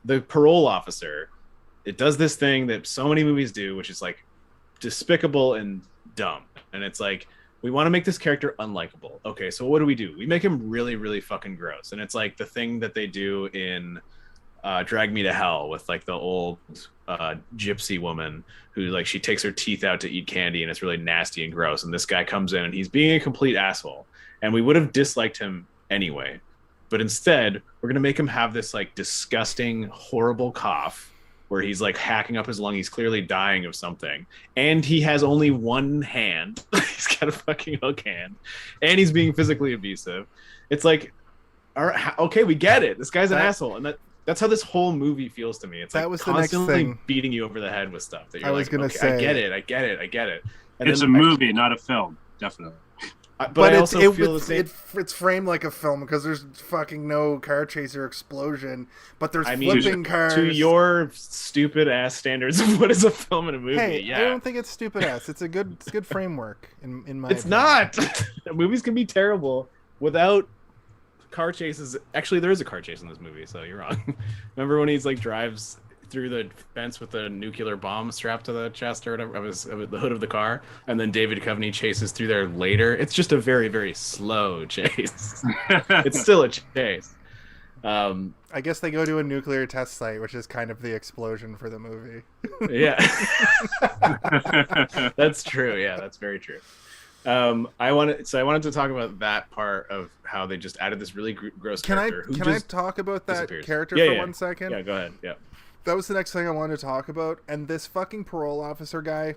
The parole officer, it does this thing that so many movies do, which is like despicable and dumb. And it's like, we want to make this character unlikable. Okay, so what do? We make him really, really fucking gross. And it's like the thing that they do in Drag Me to Hell with like the old gypsy woman who, like, she takes her teeth out to eat candy and it's really nasty and gross. And this guy comes in and he's being a complete asshole. And we would have disliked him anyway. But instead, we're going to make him have this like disgusting, horrible cough where he's like hacking up his lung. He's clearly dying of something. And he has only one hand. He's got a fucking hook hand. And he's being physically abusive. It's like, all right, okay, we get it. This guy's an asshole. And that's how this whole movie feels to me. It's like constantly beating you over the head with stuff that you're like, okay, I get it. And it's a movie, not a film, definitely. But I also feel the same. It's framed like a film because there's fucking no car chase or explosion, but there's flipping cars. To your stupid ass standards of what is a film and a movie, I don't think it's stupid ass. It's a good framework in my. It's opinion. not. Movies can be terrible without car chases. Actually, there is a car chase in this movie, so you're wrong. Remember when he's like drives through the fence with a nuclear bomb strapped to the chest or whatever of the hood of the car, and then David Duchovny chases through there later? It's just a very, very slow chase. It's still a chase. I guess they go to a nuclear test site, which is kind of the explosion for the movie. Yeah. That's true. Yeah, that's very true. I wanted to talk about that part of how they just added this really gross character. Can I talk about that character for 1 second? Yeah, go ahead. Yeah. That was the next thing I wanted to talk about. And this fucking parole officer guy,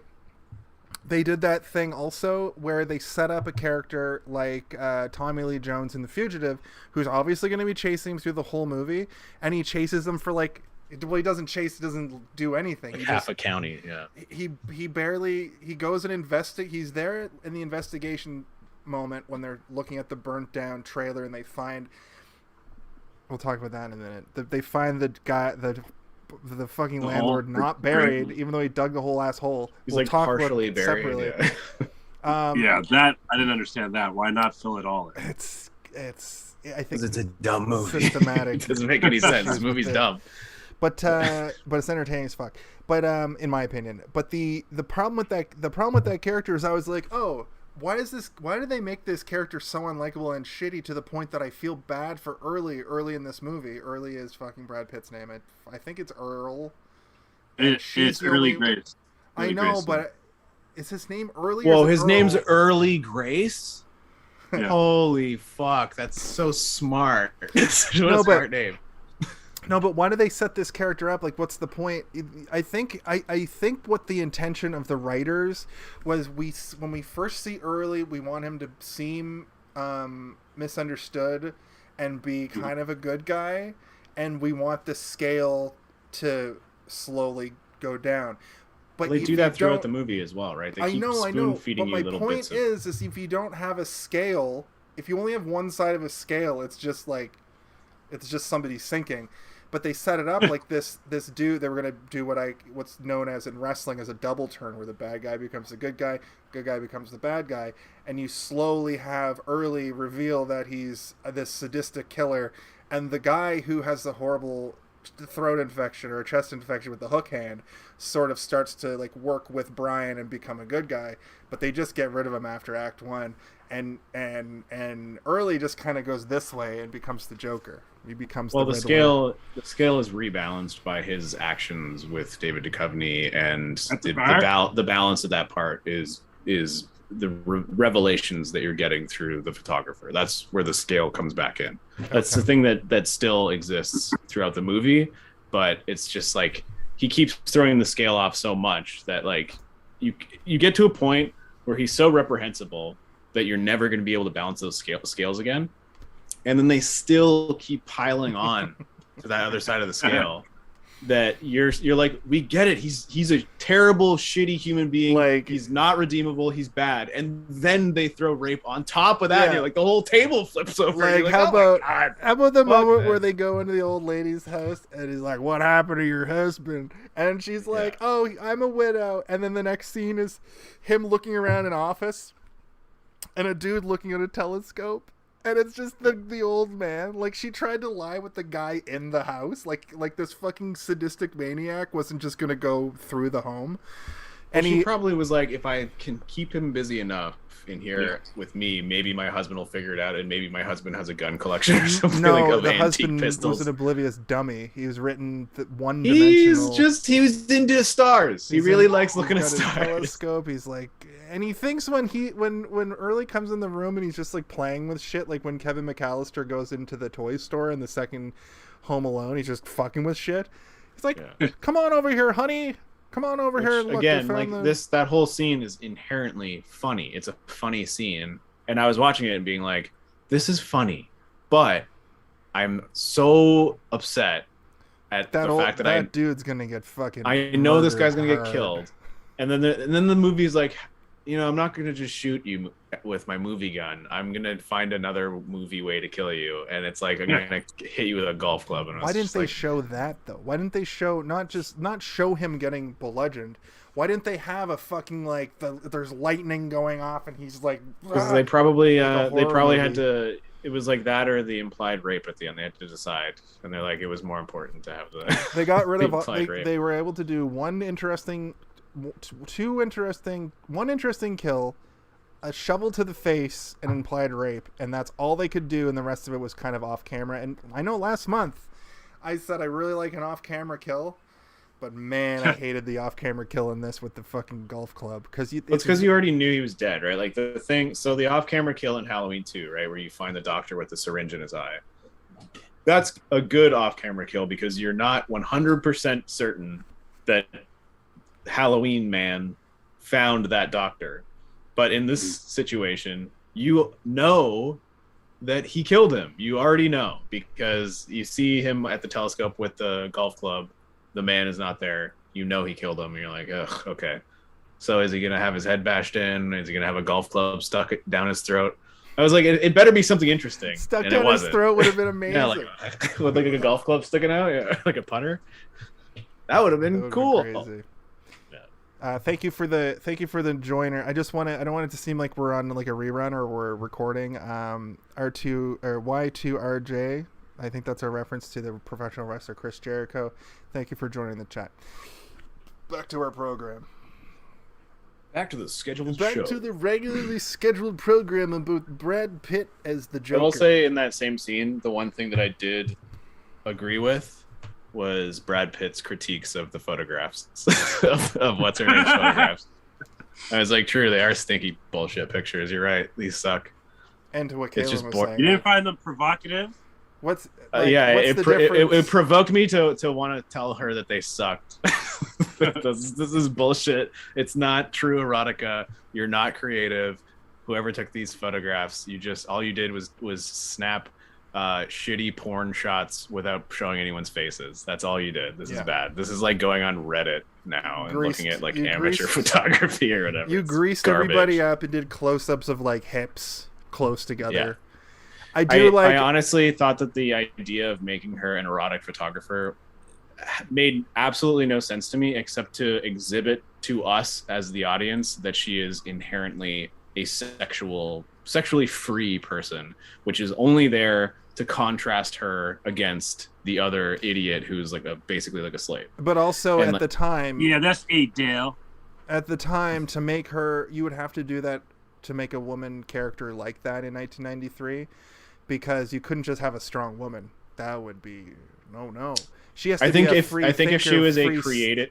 they did that thing also where they set up a character like Tommy Lee Jones in The Fugitive, who's obviously going to be chasing him through the whole movie, and he chases them for like, well, he doesn't do anything. Like half a county, yeah. He barely, he goes and he's there in the investigation moment when they're looking at the burnt down trailer and they find, we'll talk about that in a minute, they find the guy, the fucking landlord not buried, even though he dug the whole ass hole. He's like partially buried. Separately. Yeah, that I didn't understand that. Why not fill it all in? It's I think it's a dumb movie. Systematic. It doesn't make any sense. This movie's dumb. But it's entertaining as fuck. But in my opinion. But the problem with that character is I was like, oh, why do they make this character so unlikable and shitty to the point that I feel bad for early in this movie? Early is fucking Brad Pitt's name. I think it's Earl. It's Early Grace. I know, but is his name Early? Well, his name's Early Grace. Yeah. Holy fuck, that's so smart. What a smart name. No, but why do they set this character up? Like, what's the point? I think what the intention of the writers was, when we first see Early, we want him to seem misunderstood and be kind of a good guy, and we want the scale to slowly go down. But they do that throughout the movie as well, right? They keep spoon-feeding you little bits. But my point is if you don't have a scale, if you only have one side of a scale, it's just somebody sinking. But they set it up like this dude, they were going to do what's known as in wrestling as a double turn, where the bad guy becomes the good guy becomes the bad guy, and you slowly have Early reveal that he's this sadistic killer, and the guy who has the horrible throat infection or a chest infection with the hook hand sort of starts to like work with Brian and become a good guy, but they just get rid of him after Act 1, and Early just kind of goes this way and becomes the Joker. He becomes the scale is rebalanced by his actions with David Duchovny, and the balance of that part is revelations that you're getting through the photographer. That's where the scale comes back in. That's the thing that still exists throughout the movie, but it's just like he keeps throwing the scale off so much that like you get to a point where he's so reprehensible that you're never going to be able to balance those scales again, and then they still keep piling on to that other side of the scale. That you're like, we get it. He's a terrible, shitty human being. Like, he's not redeemable. He's bad. And then they throw rape on top of that. Yeah. And you're like, the whole table flips over. Like, You're how oh about the moment man. where they go into the old lady's house and he's like, "What happened to your husband?" And she's like, "Oh, I'm a widow." And then the next scene is him looking around an office and a dude looking at a telescope. And it's just the old man. Like, she tried to lie with the guy in the house. Like this fucking sadistic maniac wasn't just going to go through the home. And he probably was like, if I can keep him busy enough in here with me, maybe my husband will figure it out, and maybe my husband has a gun collection or something. No, of the antique husband pistols. was an oblivious dummy. He was written one-dimensional. He was into stars. He really likes looking at He's got his stars. telescope. He's like, and he thinks when Early comes in the room and he's just like playing with shit, like when Kevin McAllister goes into the toy store in the second Home Alone, he's just fucking with shit. He's like, "Come on over here, honey. Come on over here and look." Again, like that whole scene is inherently funny. It's a funny scene, and I was watching it and being like, "This is funny," but I'm so upset at the fact that dude's gonna get fucking. I know this guy's gonna hard. get killed, and then the movie's like, I'm not gonna just shoot you with my movie gun. I'm gonna find another movie way to kill you, and it's like I'm gonna hit you with a golf club. And why didn't they show that though? Why didn't they show not show him getting bludgeoned? Why didn't they have a fucking like there's lightning going off and he's like? Because they probably movie. had to. It was like that or the implied rape at the end. They had to decide, and they're like, it was more important to have the. They got rid of. They were able to do one interesting kill, a shovel to the face, and implied rape, and that's all they could do, and the rest of it was kind of off camera. And I know last month I said I really like an off camera kill, but man, I hated the off camera kill in this with the fucking golf club because it's because you already knew he was dead, right? Like the thing. So the off camera kill in Halloween 2, right, where you find the doctor with the syringe in his eye. That's a good off camera kill because you're not 100% certain that Halloween man found that doctor, but in this situation you know that he killed him. You already know because you see him at the telescope with the golf club. The man is not there. You know he killed him, and you're like, ugh, okay, so is he gonna have his head bashed in? Is he gonna have a golf club stuck down his throat? I was like, it better be something interesting. Stuck and down his throat would have been amazing. Yeah, like with like a golf club sticking out, yeah, like a punter. That would have been cool. Crazy. Thank you for the joiner. I don't want it to seem like we're on like a rerun or we're recording. R2 or Y2RJ. I think that's a reference to the professional wrestler Chris Jericho. Thank you for joining the chat. Back to our program. Back to the scheduled Back show. to the regularly scheduled program about Brad Pitt as the Joker. I will say in that same scene, the one thing that I did agree with was Brad Pitt's critiques of the photographs of what's her name's photographs. I was like, true, they are stinky bullshit pictures. You're right, these suck. And to what It's Caleb just was boring. saying. You didn't find them provocative? What's it the difference? it provoked me to want to tell her that they sucked. this is bullshit. It's not true erotica. You're not creative. Whoever took these photographs, all you did was snap shitty porn shots without showing anyone's faces. That's all you did. This is bad. This is like going on Reddit now and looking at like amateur photography or whatever. You greased everybody up and did close-ups of like hips close together. Yeah. I honestly thought that the idea of making her an erotic photographer made absolutely no sense to me, except to exhibit to us as the audience that she is inherently a sexually free person, which is only there to contrast her against the other idiot who's like basically like a slave. But also at the time, yeah, that's Dale. At the time, to make her, you would have to do that to make a woman character like that in 1993, because you couldn't just have a strong woman. That would be no. She has to be a free thinker, if she was a creative,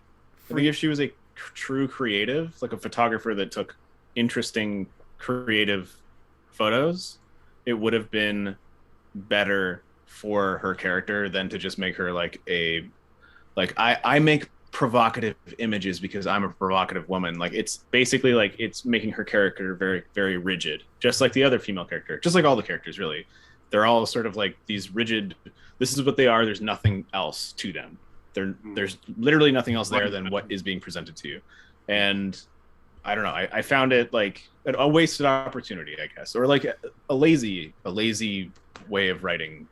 I think if she was a true creative, like a photographer that took interesting, creative photos, it would have been better for her character than to just make her like I make provocative images because I'm a provocative woman. Like it's basically like it's making her character very, very rigid, just like the other female character, just like all the characters really. They're all sort of like these rigid, this is what they are, there's nothing else to them. There's literally nothing else there than what is being presented to you. And I don't know, I found it like a wasted opportunity, I guess, or like a lazy way of writing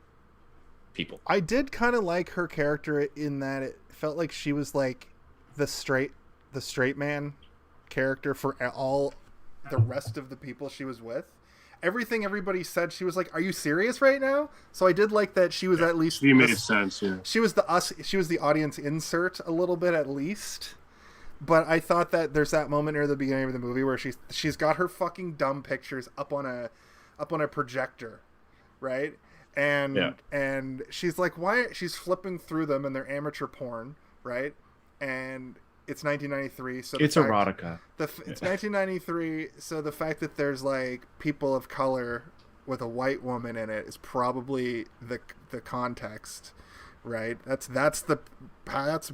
people. I did kind of like her character in that it felt like she was like the straight man character for all the rest of the people she was with. Everything everybody said, she was like, "Are you serious right now?" So I did like that she was at least. She made sense. Yeah. She was the audience insert a little bit at least. But I thought that there's that moment near the beginning of the movie where she's got her fucking dumb pictures up on a projector, right? And she's like, why? She's flipping through them and they're amateur porn, right? And it's 1993, so it's erotica. It's 1993, so the fact that there's like people of color with a white woman in it is probably the context, right? That's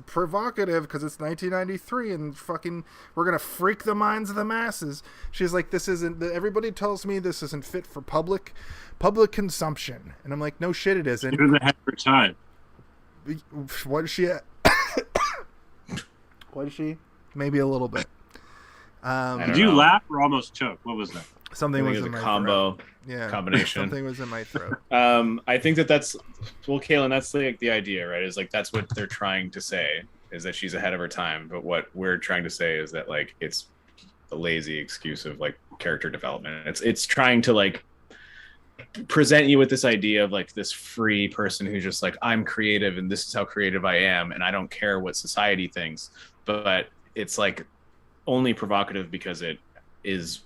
provocative because it's 1993 and fucking we're gonna freak the minds of the masses. She's like, this isn't. Everybody tells me this isn't fit for public consumption, and I'm like, no shit, it isn't. She was ahead of her time. What is she at? What is she? Maybe a little bit. Did you laugh or almost choke? What was that? Something was in my throat. Yeah, combination. Something was in my throat. I think that's well, Kaylin, that's like the idea, right? Is like that's what they're trying to say, is that she's ahead of her time. But what we're trying to say is that like it's a lazy excuse of like character development. It's trying to like present you with this idea of like this free person who's just like, I'm creative and this is how creative I am and I don't care what society thinks. But it's like only provocative because it is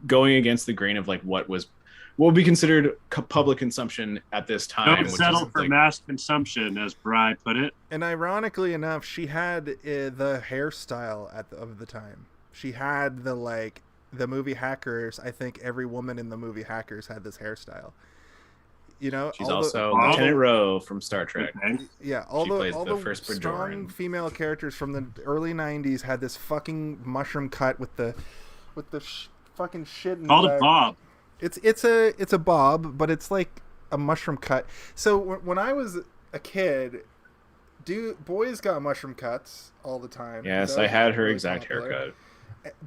going against the grain of like what would be considered public consumption at this time. Don't settle for like, mass consumption, as Bry put it. And ironically enough, she had the hairstyle of the time. She had the movie Hackers. I think every woman in the movie Hackers had this hairstyle. You know, she's also Lieutenant Rowe from Star Trek. Yeah, she plays the first strong female characters from the early '90s had this fucking mushroom cut with the fucking shit. Called a bob. It's a bob, but it's like a mushroom cut. So when I was a kid, boys got mushroom cuts all the time. Yes, I had her exact haircut.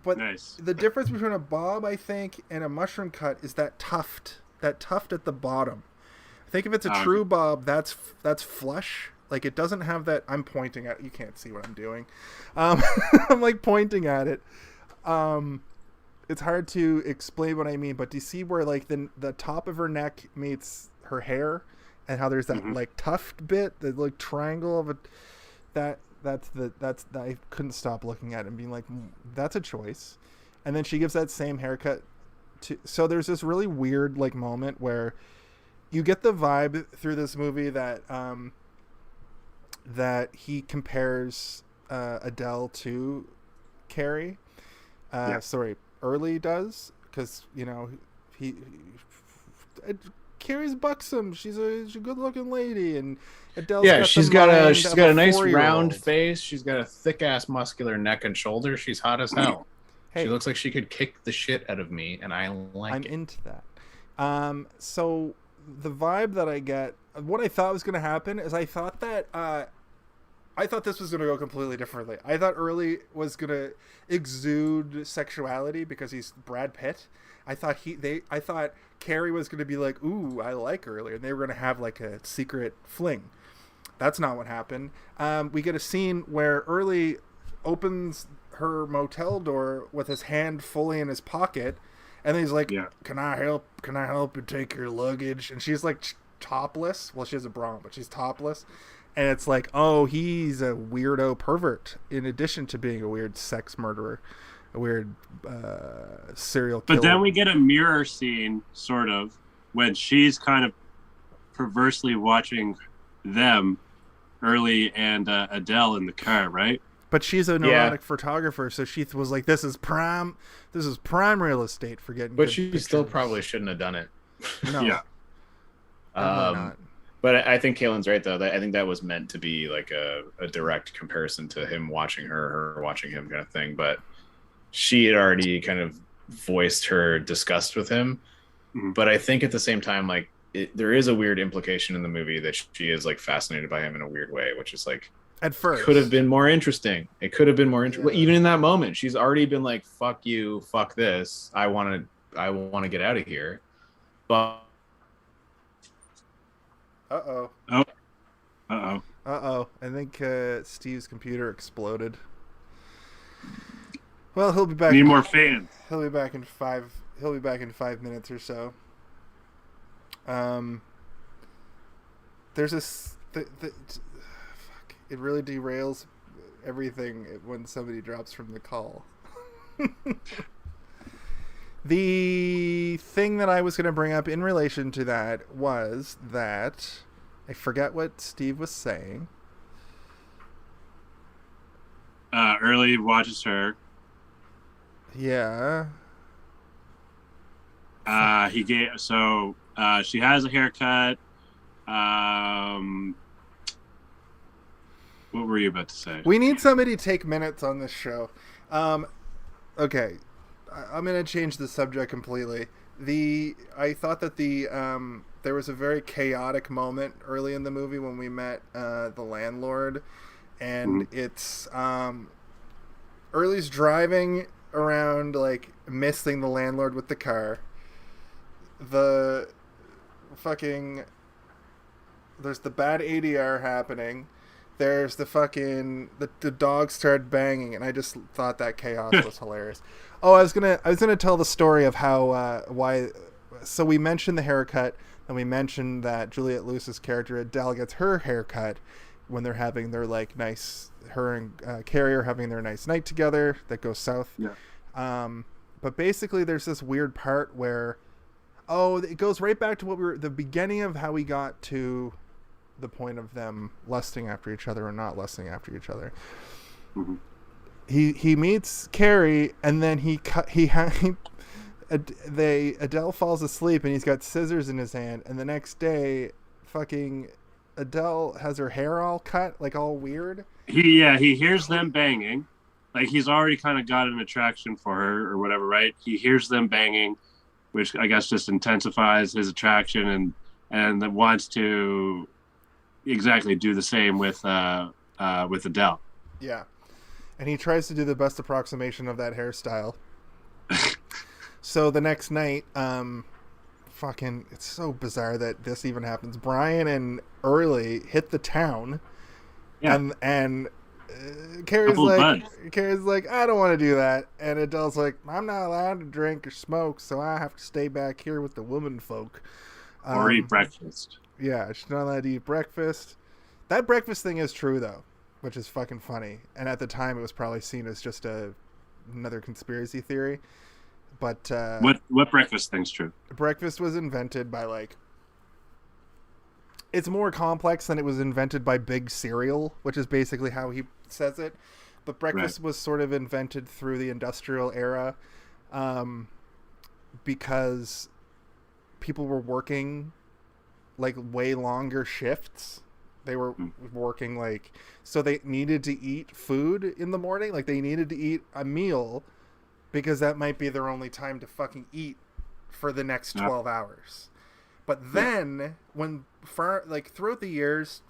But nice. The difference between a bob, I think, and a mushroom cut is that tuft at the bottom. I think if it's a true bob, that's flush. Like it doesn't have that. I'm pointing at. You can't see what I'm doing. I'm like pointing at it. It's hard to explain what I mean, but do you see where like the top of her neck meets her hair, and how there's that like tuft bit, the like triangle of it. That's I couldn't stop looking at it and being like, that's a choice. And then she gives that same haircut so there's this really weird like moment where you get the vibe through this movie that that he compares Adele to Carrie. Sorry, Early does, because you know Carrie's buxom. She's a good-looking lady, and Adele's she's got a nice round face. She's got a thick-ass muscular neck and shoulders. She's hot as hell. Hey, she looks like she could kick the shit out of me, and I'm into that. So the vibe that I get, what I thought was going to happen is I thought this was going to go completely differently. I thought Early was going to exude sexuality because he's Brad Pitt. I thought Carrie was going to be like, ooh, I like Early, and they were going to have like a secret fling. That's not what happened. We get a scene where Early opens her motel door with his hand fully in his pocket, and he's like, can I help you take your luggage? And she's like topless. Well, she has a bra, but she's topless. And it's like, oh, he's a weirdo pervert in addition to being a weird sex murderer, a weird serial killer. But then we get a mirror scene, sort of, when she's kind of perversely watching them, Early and Adele, in the car, right? But she's a neurotic photographer, so she was like, "This is prime real estate for getting." But good she pictures. still probably shouldn't have done it. No, Yeah. definitely not. But I think Kaylin's right, though. I think that was meant to be like a direct comparison to him watching her watching him kind of thing. But she had already kind of voiced her disgust with him. Mhm. But I think at the same time, like, there is a weird implication in the movie that she is like fascinated by him in a weird way, which is like, At first, could have been more interesting. It could have been more interesting. Yeah. Even in that moment, she's already been like, "Fuck you, fuck this. I want to get out of here." But Uh-oh. Uh-oh. I think Steve's computer exploded. Well, he'll be back. Need more fans. He'll be back in 5. He'll be back in 5 minutes or so. There's this. Fuck! It really derails everything when somebody drops from the call. The thing that I was going to bring up in relation to that was that I forget what Steve was saying. Early watches her. Yeah. She has a haircut. What were you about to say? We need somebody to take minutes on this show. Okay. I'm going to change the subject completely. I thought that there was a very chaotic moment early in the movie when we met the landlord, and it's Early's driving around, like, missing the landlord with the car. There's the bad ADR happening. There's the dog started banging, and I just thought that chaos was hilarious. Oh, I was gonna tell the story of how why. So we mentioned the haircut, and we mentioned that Juliette Lewis's character Adele gets her haircut when they're having their her and Carrie are having their nice night together that goes south. Yeah. But basically, there's this weird part where, it goes right back to the beginning of how we got to the point of them lusting after each other or not lusting after each other. Mm-hmm. He meets Carrie, and then Adele falls asleep, and he's got scissors in his hand, and the next day, fucking Adele has her hair all cut, like all weird. He hears them banging, like he's already kind of got an attraction for her or whatever, right? He hears them banging, which I guess just intensifies his attraction, and that wants to exactly do the same with Adele. Yeah. And he tries to do the best approximation of that hairstyle. So the next night, it's so bizarre that this even happens. Brian and Early hit the town. Yeah. And Carrie's like, I don't want to do that. And Adele's like, I'm not allowed to drink or smoke, so I have to stay back here with the woman folk. Or eat breakfast. Yeah, she's not allowed to eat breakfast. That breakfast thing is true, though, which is fucking funny. And at the time, it was probably seen as just another conspiracy theory. But what breakfast thing's true? Breakfast was invented by it's more complex than it was invented by Big Cereal, which is basically how he says it. But breakfast was sort of invented through the industrial era, because people were working way longer shifts. They were working so they needed to eat food in the morning. Like, they needed to eat a meal because that might be their only time to fucking eat for the next 12 hours. But then when throughout the years,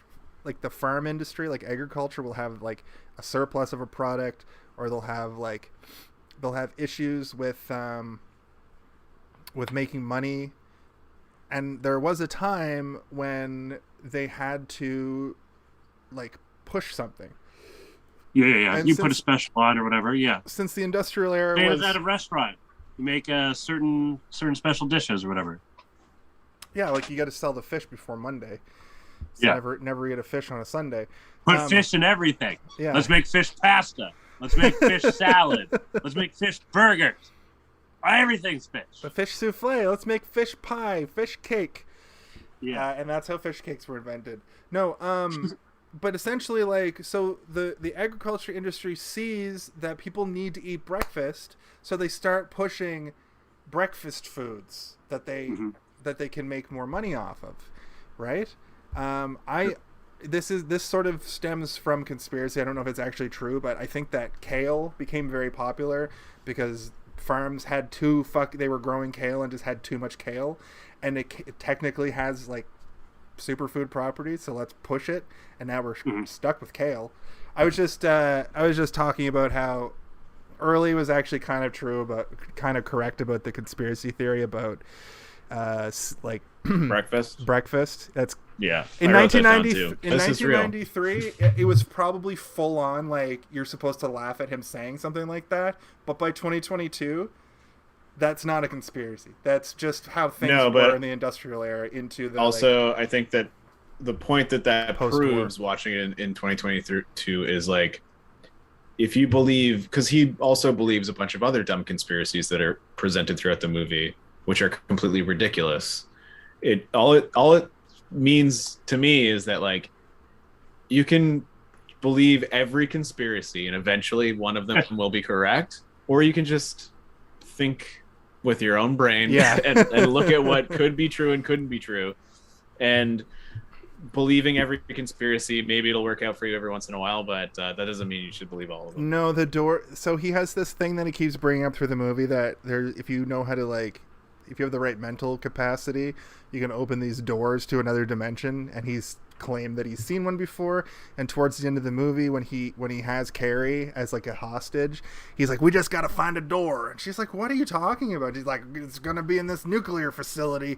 the farm industry, agriculture will have a surplus of a product, or they'll have issues with making money. And there was a time when they had to push something. Yeah. And You put a special on or whatever. Yeah. Since the industrial era was at a restaurant, you make certain special dishes or whatever. Yeah, you got to sell the fish before Monday. So never eat a fish on a Sunday. Put fish in everything. Yeah. Let's make fish pasta. Let's make fish salad. Let's make fish burgers. Everything's fish. The fish souffle. Let's make fish pie, fish cake. Yeah. And that's how fish cakes were invented. No, but essentially, like, so the agriculture industry sees that people need to eat breakfast, so they start pushing breakfast foods that they can make more money off of, right? I this sort of stems from conspiracy. I don't know if it's actually true, but I think that kale became very popular because farms had they were growing kale and just had too much kale, and it technically has like superfood properties, so let's push it, and now we're stuck with kale. I was just talking about how early was actually kind of correct about the conspiracy theory about like breakfast. That's in 1993 it was probably full on, like, you're supposed to laugh at him saying something like that, but by 2022 that's not a conspiracy. That's just how things were in the industrial era into the also, like, I think that the point that post-war proves watching it in 2022 is like, if you believe, because he also believes a bunch of other dumb conspiracies that are presented throughout the movie, which are completely ridiculous. All it means to me is that, like, you can believe every conspiracy and eventually one of them will be correct, or you can just think with your own brain and look at what could be true and couldn't be true, and believing every conspiracy, maybe it'll work out for you every once in a while, but that doesn't mean you should believe all of them. No, so he has this thing that he keeps bringing up through the movie that if you know how to, like, if you have the right mental capacity, you can open these doors to another dimension, and he's claimed that he's seen one before. And towards the end of the movie, when he has Carrie as like a hostage, he's like, we just gotta find a door, and she's like, what are you talking about? He's like, it's gonna be in this nuclear facility.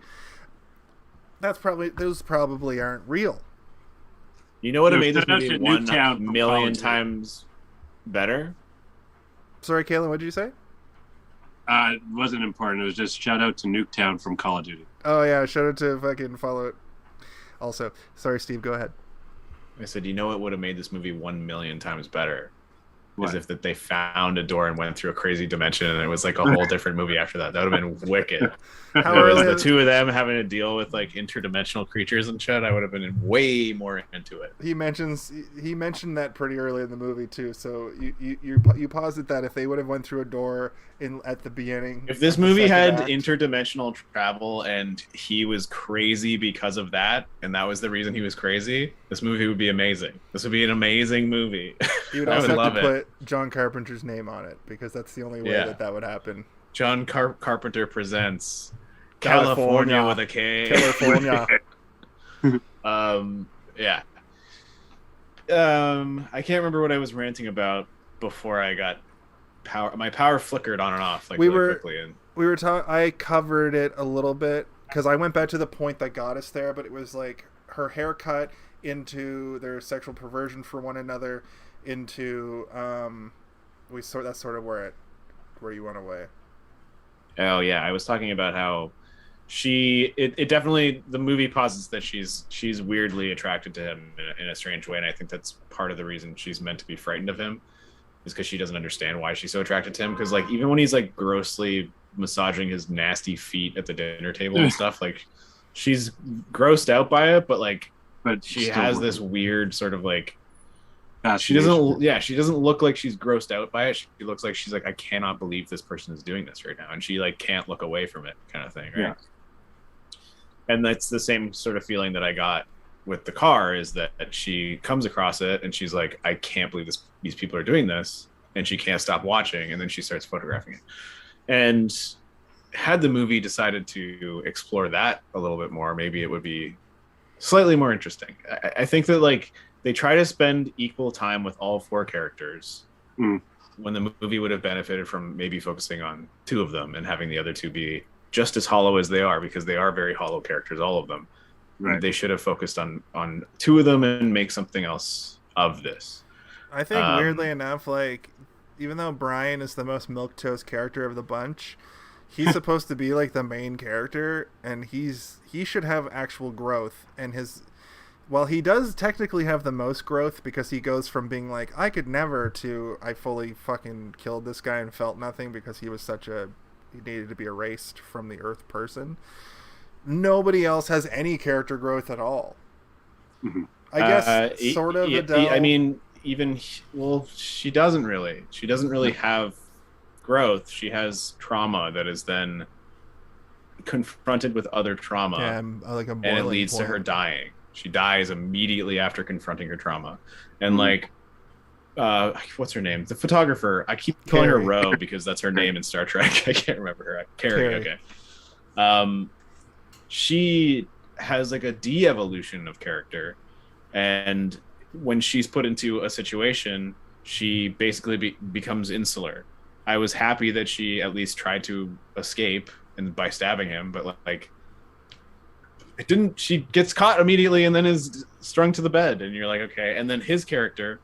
Those probably aren't real. You know what made this movie 1 million times better? Sorry, Kayla, what did you say? It wasn't important. It was just shout out to Nuketown from Call of Duty. Oh yeah, shout out to fucking Fallout. Also, sorry, Steve, go ahead. I said, you know what would have made this movie 1 million times better? What? Is if that they found a door and went through a crazy dimension, and it was like a whole different movie after that. That would have been wicked. How it was early the two of them having to deal with like interdimensional creatures and shit. I would have been way more into it. He mentioned that pretty early in the movie too. So you posit that if they would have went through a door at the beginning, if this movie had interdimensional travel and he was crazy because of that, and that was the reason he was crazy, this movie would be amazing. This would be an amazing movie. You would also have to put John Carpenter's name on it, because that's the only way that would happen. John Carpenter presents California with a K. California. I can't remember what I was ranting about before I got power. My power flickered on and off quickly. And I covered it a little bit because I went back to the point that got us there, but it was like her haircut into their sexual perversion for one another into that's sort of where you went away. Oh yeah, I was talking about how it definitely, the movie posits that she's weirdly attracted to him in a strange way, and I think that's part of the reason she's meant to be frightened of him, is because she doesn't understand why she's so attracted to him. Because like even when he's like grossly massaging his nasty feet at the dinner table and stuff, like she's grossed out by it, but she has this weird sort of like, she doesn't look like she's grossed out by it. She looks like she's like, I cannot believe this person is doing this right now, and she like can't look away from it, kind of thing, right? Yeah. And that's the same sort of feeling that I got with the car, is that she comes across it and she's like, I can't believe these people are doing this, and she can't stop watching, and then she starts photographing it. And had the movie decided to explore that a little bit more, maybe it would be slightly more interesting. I think that like they try to spend equal time with all four characters when the movie would have benefited from maybe focusing on two of them and having the other two be just as hollow as they are, because they are very hollow characters, all of them. Right. They should have focused on two of them and make something else of this. I think weirdly enough, like, even though Brian is the most milquetoast character of the bunch, he's supposed to be like the main character, and he should have actual growth. And while he does technically have the most growth, because he goes from being like, I could never, to I fully fucking killed this guy and felt nothing because he needed to be erased from the earth person. Nobody else has any character growth at all. Mm-hmm. I guess sort of Adele. I mean, well, she doesn't really. She doesn't really have growth. She has trauma that is then confronted with other trauma, like a and it leads to her dying. She dies immediately after confronting her trauma, and like, what's her name? The photographer. I keep calling her Ro because that's her name in Star Trek. I can't remember her. Carrie. Okay. She has like a de-evolution of character, and when she's put into a situation, she basically becomes insular. I was happy that she at least tried to escape and by stabbing him, but like it didn't. She gets caught immediately and then is strung to the bed, and you're like, okay. And then his character,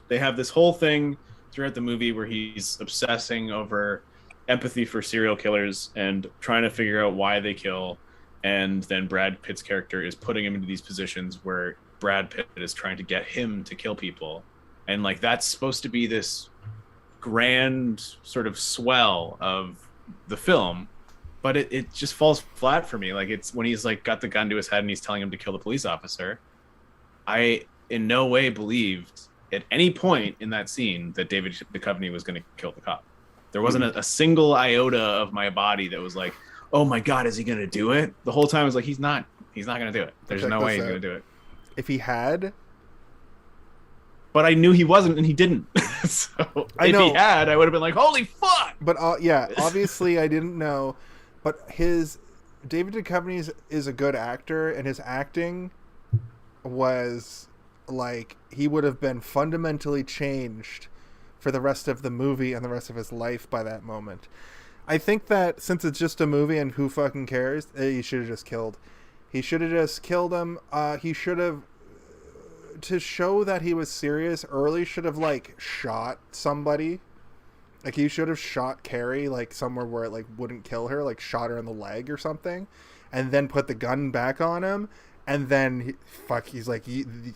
they have this whole thing throughout the movie where he's obsessing over empathy for serial killers and trying to figure out why they kill. And then Brad Pitt's character is putting him into these positions where Brad Pitt is trying to get him to kill people. And like, that's supposed to be this grand sort of swell of the film, but it just falls flat for me. Like, it's when he's like got the gun to his head and he's telling him to kill the police officer. I in no way believed at any point in that scene that David Duchovny was going to kill the cop. There wasn't a single iota of my body that was like, oh my God, is he going to do it? The whole time I was like, he's not going to do it. There's no way he's going to do it. If he had. But I knew he wasn't, and he didn't. So if he had, I would have been like, holy fuck! But yeah, obviously I didn't know. But David Duchovny is a good actor, and his acting was like, he would have been fundamentally changed for the rest of the movie and the rest of his life by that moment. I think that since it's just a movie and who fucking cares, he should have just killed. He should have just killed him. He should have, to show that he was serious early, should have like shot somebody. Like, he should have shot Carrie like somewhere where it like wouldn't kill her, like shot her in the leg or something, and then put the gun back on him. And then he's like,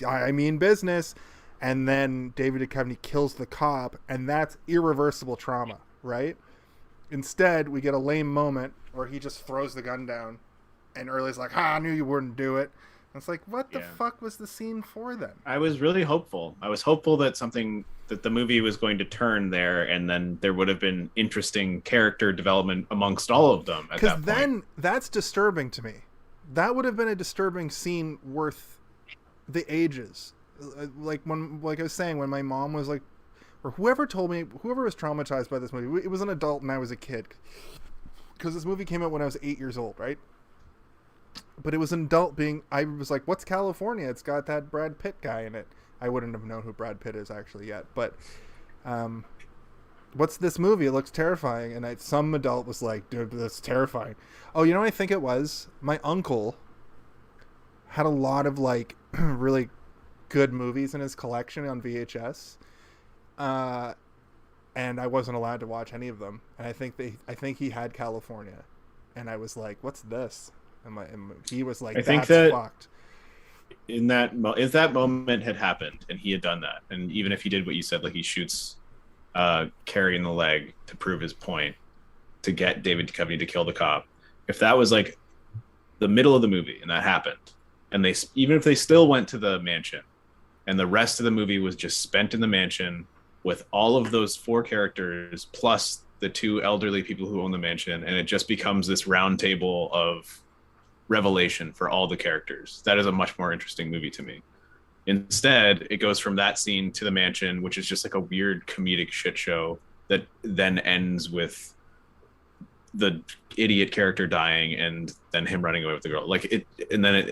I mean business. And then David Duchovny kills the cop, and that's irreversible trauma, right? Instead, we get a lame moment where he just throws the gun down, and Early's like, I knew you wouldn't do it. And it's like, what the fuck was the scene for then? I was really hopeful. I was hopeful that the movie was going to turn there, and then there would have been interesting character development amongst all of them at that point. Because then that's disturbing to me. That would have been a disturbing scene worth the ages. Like I was saying, when my mom was like, or whoever was traumatized by this movie, it was an adult and I was a kid. Because this movie came out when I was 8 years old, right? But it was an adult I was like, what's California? It's got that Brad Pitt guy in it. I wouldn't have known who Brad Pitt is actually yet. But what's this movie? It looks terrifying. And some adult was like, dude, that's terrifying. Oh, you know what I think it was? My uncle had a lot of like really good movies in his collection on VHS. And I wasn't allowed to watch any of them. And I think he had California. And I was like, what's this? And he was like, that's fucked. If that moment had happened and he had done that, and even if he did what you said, like he shoots Carrie in the leg to prove his point, to get David Duchovny to kill the cop, if that was like the middle of the movie and that happened, and even if they still went to the mansion and the rest of the movie was just spent in the mansion with all of those 4 characters plus the 2 elderly people who own the mansion, and it just becomes this round table of revelation for all the characters, that is a much more interesting movie to me. Instead, it goes from that scene to the mansion, which is just like a weird comedic shit show that then ends with the idiot character dying and then him running away with the girl. Like it, and then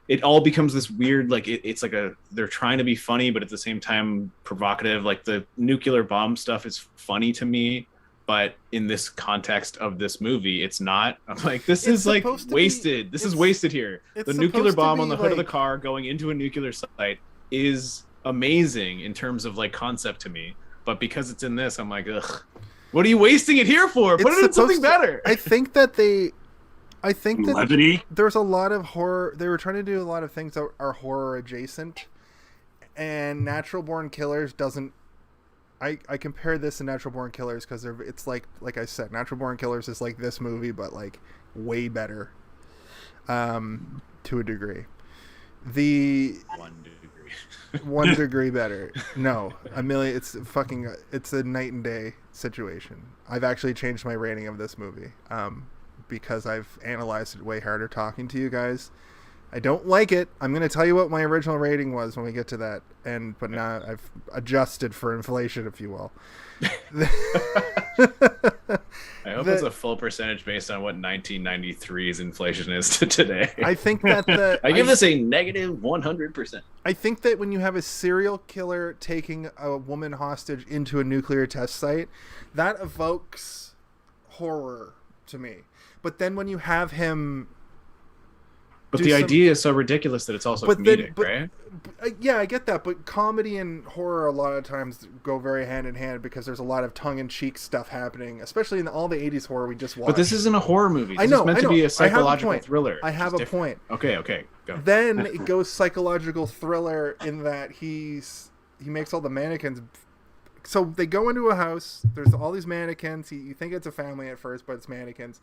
it all becomes this weird, like it's like they're trying to be funny, but at the same time provocative. Like the nuclear bomb stuff is funny to me, but in this context of this movie, it's not. I'm like, this is like wasted. This is wasted here. The nuclear bomb on the hood of the car going into a nuclear site is amazing in terms of like concept to me. But because it's in this, I'm like, ugh, what are you wasting it here for? Put it in something better. I think that levity. There's a lot of horror. They were trying to do a lot of things that are horror adjacent, and Natural Born Killers doesn't. I compare this to Natural Born Killers because it's like I said, Natural Born Killers is like this movie, but like way better, to a degree. The 1 degree. 1 degree better. No, a million. It's a night and day situation. I've actually changed my rating of this movie because I've analyzed it way harder talking to you guys. I don't like it. I'm going to tell you what my original rating was when we get to that, but now I've adjusted for inflation, if you will. I hope it's a full percentage based on what 1993's inflation is to today. I think that I give this a negative 100%. I think that when you have a serial killer taking a woman hostage into a nuclear test site, that evokes horror to me. But then when you have him... But the idea is so ridiculous that it's also comedic, right? Yeah, I get that. But comedy and horror a lot of times go very hand in hand because there's a lot of tongue-in-cheek stuff happening, especially in all the 80s horror we just watched. But this isn't a horror movie. I know. It's meant to be a psychological thriller. I have a point. Okay, go. Then it goes psychological thriller in that he makes all the mannequins. So they go into a house. There's all these mannequins. You think it's a family at first, but it's mannequins.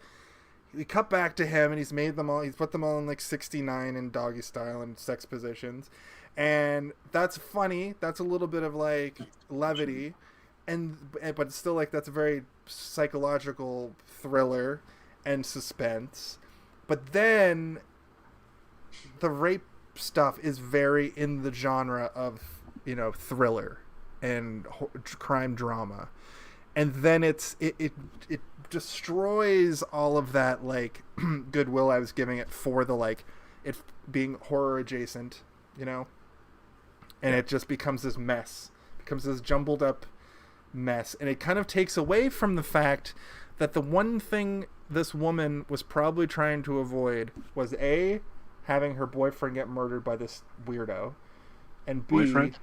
We cut back to him, and he's made them all. He's put them all in like 69 in doggy style and sex positions, and that's funny. That's a little bit of like levity, but it's still like that's a very psychological thriller and suspense. But then the rape stuff is very in the genre of thriller and crime drama, and then it destroys all of that like goodwill I was giving it for the like it being horror adjacent, and it just becomes this mess, becomes this jumbled up mess, and it kind of takes away from the fact that the one thing this woman was probably trying to avoid was A, having her boyfriend get murdered by this weirdo, and B, Boyfriend?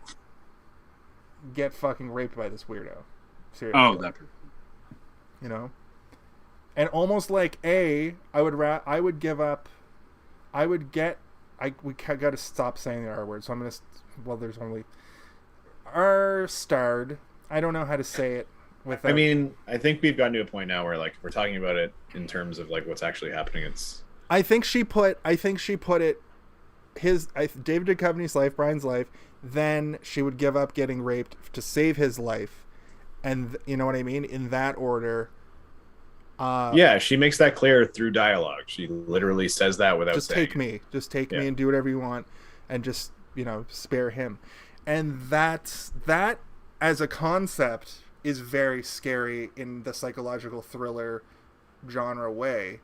get fucking raped by this weirdo. Seriously. Oh, that. And almost like we got to stop saying the R word. So I'm going to, there's only R-starred. I don't know how to say it without. I mean, I think we've gotten to a point now where like we're talking about it in terms of like what's actually happening. I think she put it David Duchovny's life, Brian's life, then she would give up getting raped to save his life. And you know what I mean? In that order. Yeah, she makes that clear through dialogue. She literally says that without saying just take me and do whatever you want, and just spare him. And that as a concept is very scary in the psychological thriller genre way,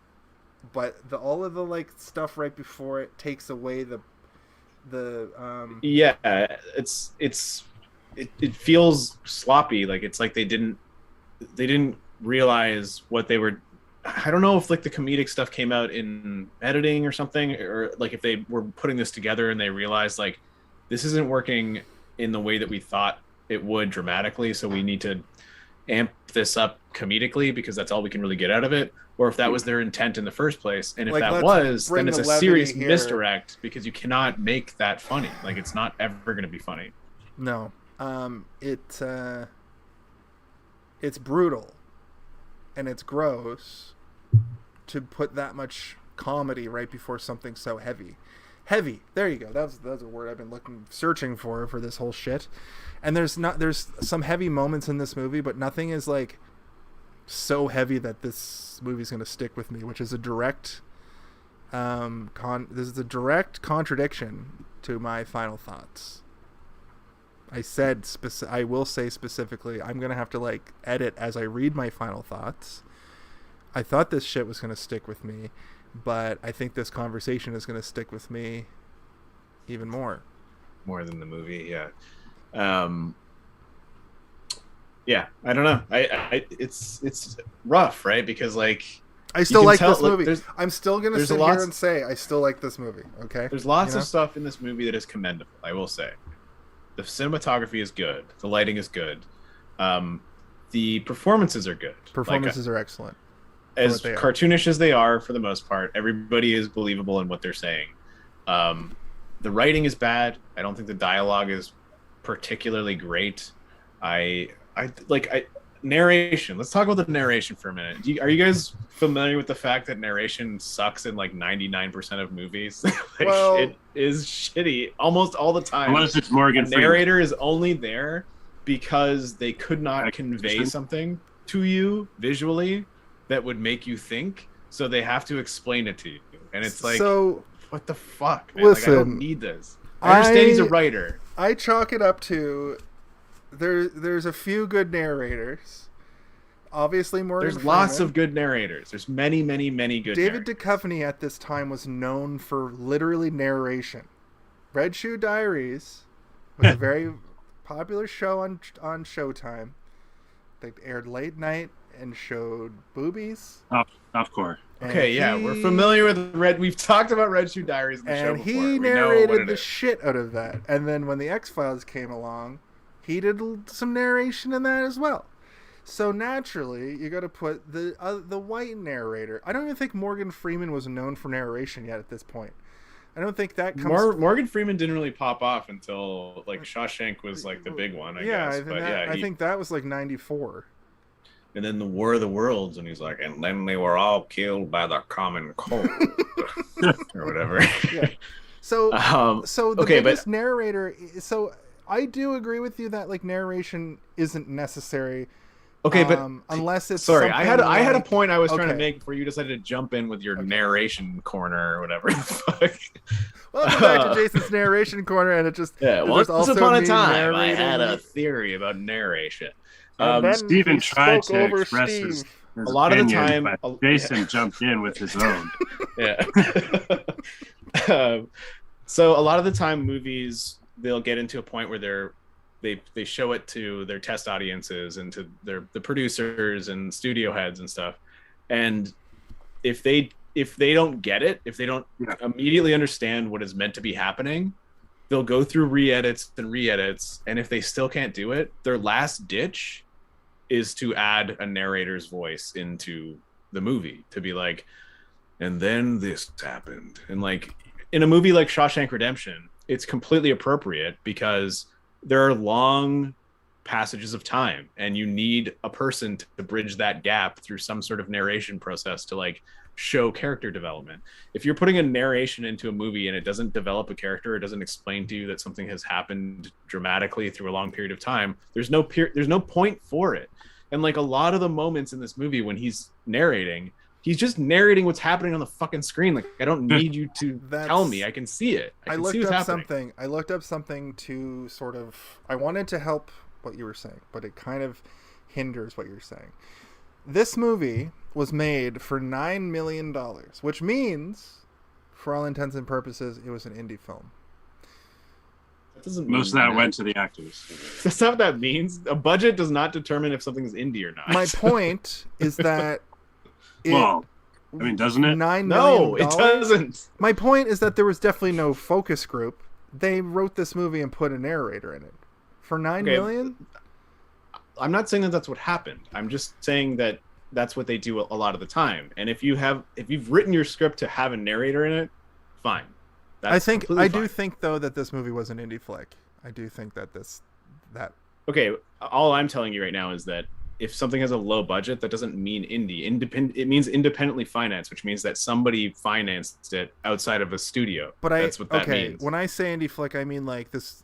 but all of the like stuff right before it takes away the it feels sloppy. Like it's like they didn't realize what they were. I don't know if like the comedic stuff came out in editing or something, or like if they were putting this together and they realized like this isn't working in the way that we thought it would dramatically, so we need to amp this up comedically because that's all we can really get out of it, or if that was their intent in the first place. And if like, that was, then it's a serious misdirect because you cannot make that funny. Like it's not ever going to be funny. No. It's brutal and it's gross to put that much comedy right before something so heavy. There you go. That's a word I've been searching for this whole shit. And there's some heavy moments in this movie, but nothing is like so heavy that this movie's going to stick with me, which is a direct this is a direct contradiction to my final thoughts. I will say specifically, I'm going to have to like edit as I read my final thoughts. I thought this shit was going to stick with me, but I think this conversation is going to stick with me even more. More than the movie, yeah. Yeah, I don't know. It's rough, right? Because like I still like this movie. I'm still going to sit here and say I still like this movie, okay? There's lots of stuff in this movie that is commendable, I will say. The cinematography is good. The lighting is good. The performances are good. Performances are excellent. As cartoonish as they are, for the most part, everybody is believable in what they're saying. The writing is bad. I don't think the dialogue is particularly great. narration. Let's talk about the narration for a minute. Are you guys familiar with the fact that narration sucks in like 99% of movies? Like, Well- it is shitty almost all the time. Unless it's Morgan The Freeman. narrator is only there because they could not Like, convey vision? something to you visually that would make you think, so they have to explain it to you. And it's like, so what the fuck, man? Like, I listen, don't need this. I understand he's a writer. I chalk it up to there's a few good narrators. Obviously, Morgan There's lots Freeman. of good narrators. There's many, many, many good David narrators. Duchovny at this time was known for literally narration. Red Shoe Diaries was a very popular show on Showtime. They aired late night and showed boobies. Of course. Okay, yeah, we're familiar with Red. We've talked about Red Shoe Diaries in the show And before. he We know what narrated it the is. shit out of that. And then when the X-Files came along, he did some narration in that as well. So naturally, you got to put the white narrator. I don't even think Morgan Freeman was known for narration yet at this point. I don't think that comes. Morgan Freeman didn't really pop off until like Shawshank was like the big one, I guess. I think that was like '94. And then the War of the Worlds, and he's like, and then they were all killed by the common cold, or whatever. Yeah. So the okay, biggest narrator. So I do agree with you that like narration isn't necessary. Okay, but unless it's sorry, I had a like- point I was trying to okay. make before you decided to jump in with your narration corner or whatever. the fuck. Welcome back to Jason's narration corner, and it just Yeah, there's once upon a me time, I narrating, had a theory about narration. and then Stephen he tried spoke to over express Steve. his A lot of the opinion, time- but Jason jumped in with his own. Yeah. So a lot of the time, movies they'll get into a point where they show it to their test audiences and to the producers and studio heads and stuff, and if they don't get it, if they don't immediately understand what is meant to be happening, they'll go through re-edits, and if they still can't do it, their last ditch is to add a narrator's voice into the movie to be like, and then this happened. And like in a movie like Shawshank Redemption, it's completely appropriate because there are long passages of time and you need a person to bridge that gap through some sort of narration process to like show character development. If you're putting a narration into a movie and it doesn't develop a character, it doesn't explain to you that something has happened dramatically through a long period of time, there's no point for it. And like a lot of the moments in this movie when he's narrating, he's just narrating what's happening on the fucking screen. Like, I don't need you to tell me. I can see it. I can see what's happening. I looked up something to sort of. I wanted to help what you were saying, but it kind of hinders what you're saying. This movie was made for $9 million, which means, for all intents and purposes, it was an indie film. That doesn't Most of mean that went to the actors. That's not what that means. A budget does not determine if something's indie or not. My point is that. Well, I mean, doesn't it? $9 No, million? it doesn't. My point is that there was definitely no focus group. They wrote this movie and put a narrator in it for $9 million. I'm not saying that that's what happened. I'm just saying that that's what they do a lot of the time. And if you've written your script to have a narrator in it, fine. That's I completely do fine. think though that this movie was an indie flick. I do think that Okay, all I'm telling you right now is that if something has a low budget, that doesn't mean indie. It means independently financed, which means that somebody financed it outside of a studio. But that's what that means. When I say indie flick, I mean like this,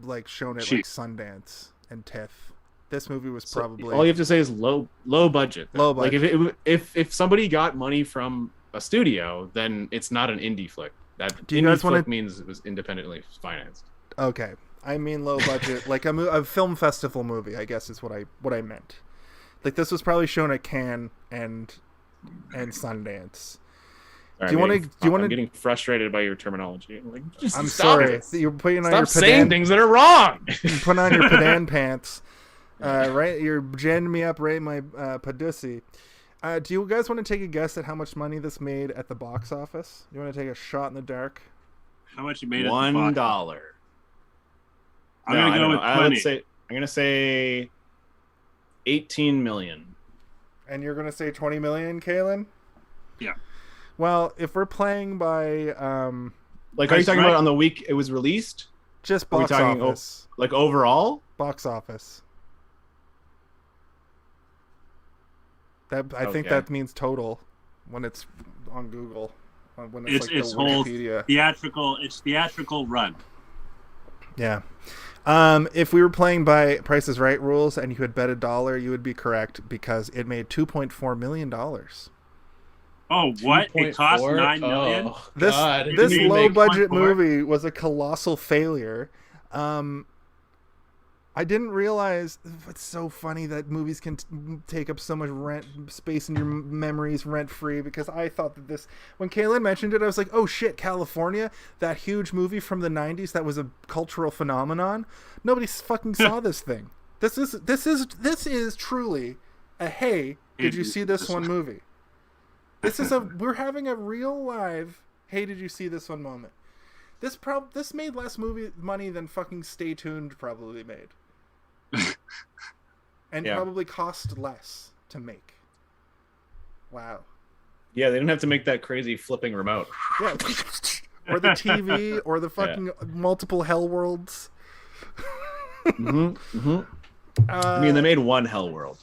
like shown at like Sundance and TIFF. This movie was probably all you have to say is low budget. Low budget. Like if somebody got money from a studio, then it's not an indie flick. That Do you indie guys wanna- flick means it was independently financed. Okay, I mean low budget, like a film festival movie. I guess is what I meant. Like this was probably shown at Cannes and Sundance. Sorry, Do you want to? I'm getting frustrated by your terminology. Like, just I'm stop sorry. it. You're putting on Stop your saying pedan, things that are wrong. you're putting on your pedan pants. Right, you're jamming me up right in my padussy. Do you guys want to take a guess at how much money this made at the box office? You want to take a shot in the dark? How much you made it? $1. I'm gonna go with 20. I'm gonna say 18 million. And you're going to say 20 million, Kalen? Yeah. Well, if we're playing by Like, are you talking right? about on the week it was released? just Are we box talking office, like overall? box office. I think Okay. that means total when it's on Google. When it's like It's the whole Wikipedia. theatrical run. Yeah. If we were playing by Price is Right rules and you had bet $1, you would be correct because it made $2.4 million. Oh, what? It cost 2.4? $9 million? Oh, This God. this Didn't even low make budget 0.4? movie was a colossal failure. I didn't realize it's so funny that movies can take up so much space in your memories rent free, because I thought that this, when Kaylin mentioned it, I was like, oh shit, California, that huge movie from the 90s that was a cultural phenomenon. Nobody fucking saw this thing. This is truly a hey, did you see this one movie? We're having a real live hey, did you see this one moment. This made less movie money than fucking Stay Tuned probably made. And probably cost less to make. Wow. Yeah, they didn't have to make that crazy flipping remote. Yeah. Or the TV, or the fucking multiple hell worlds. I mean, they made one hell world.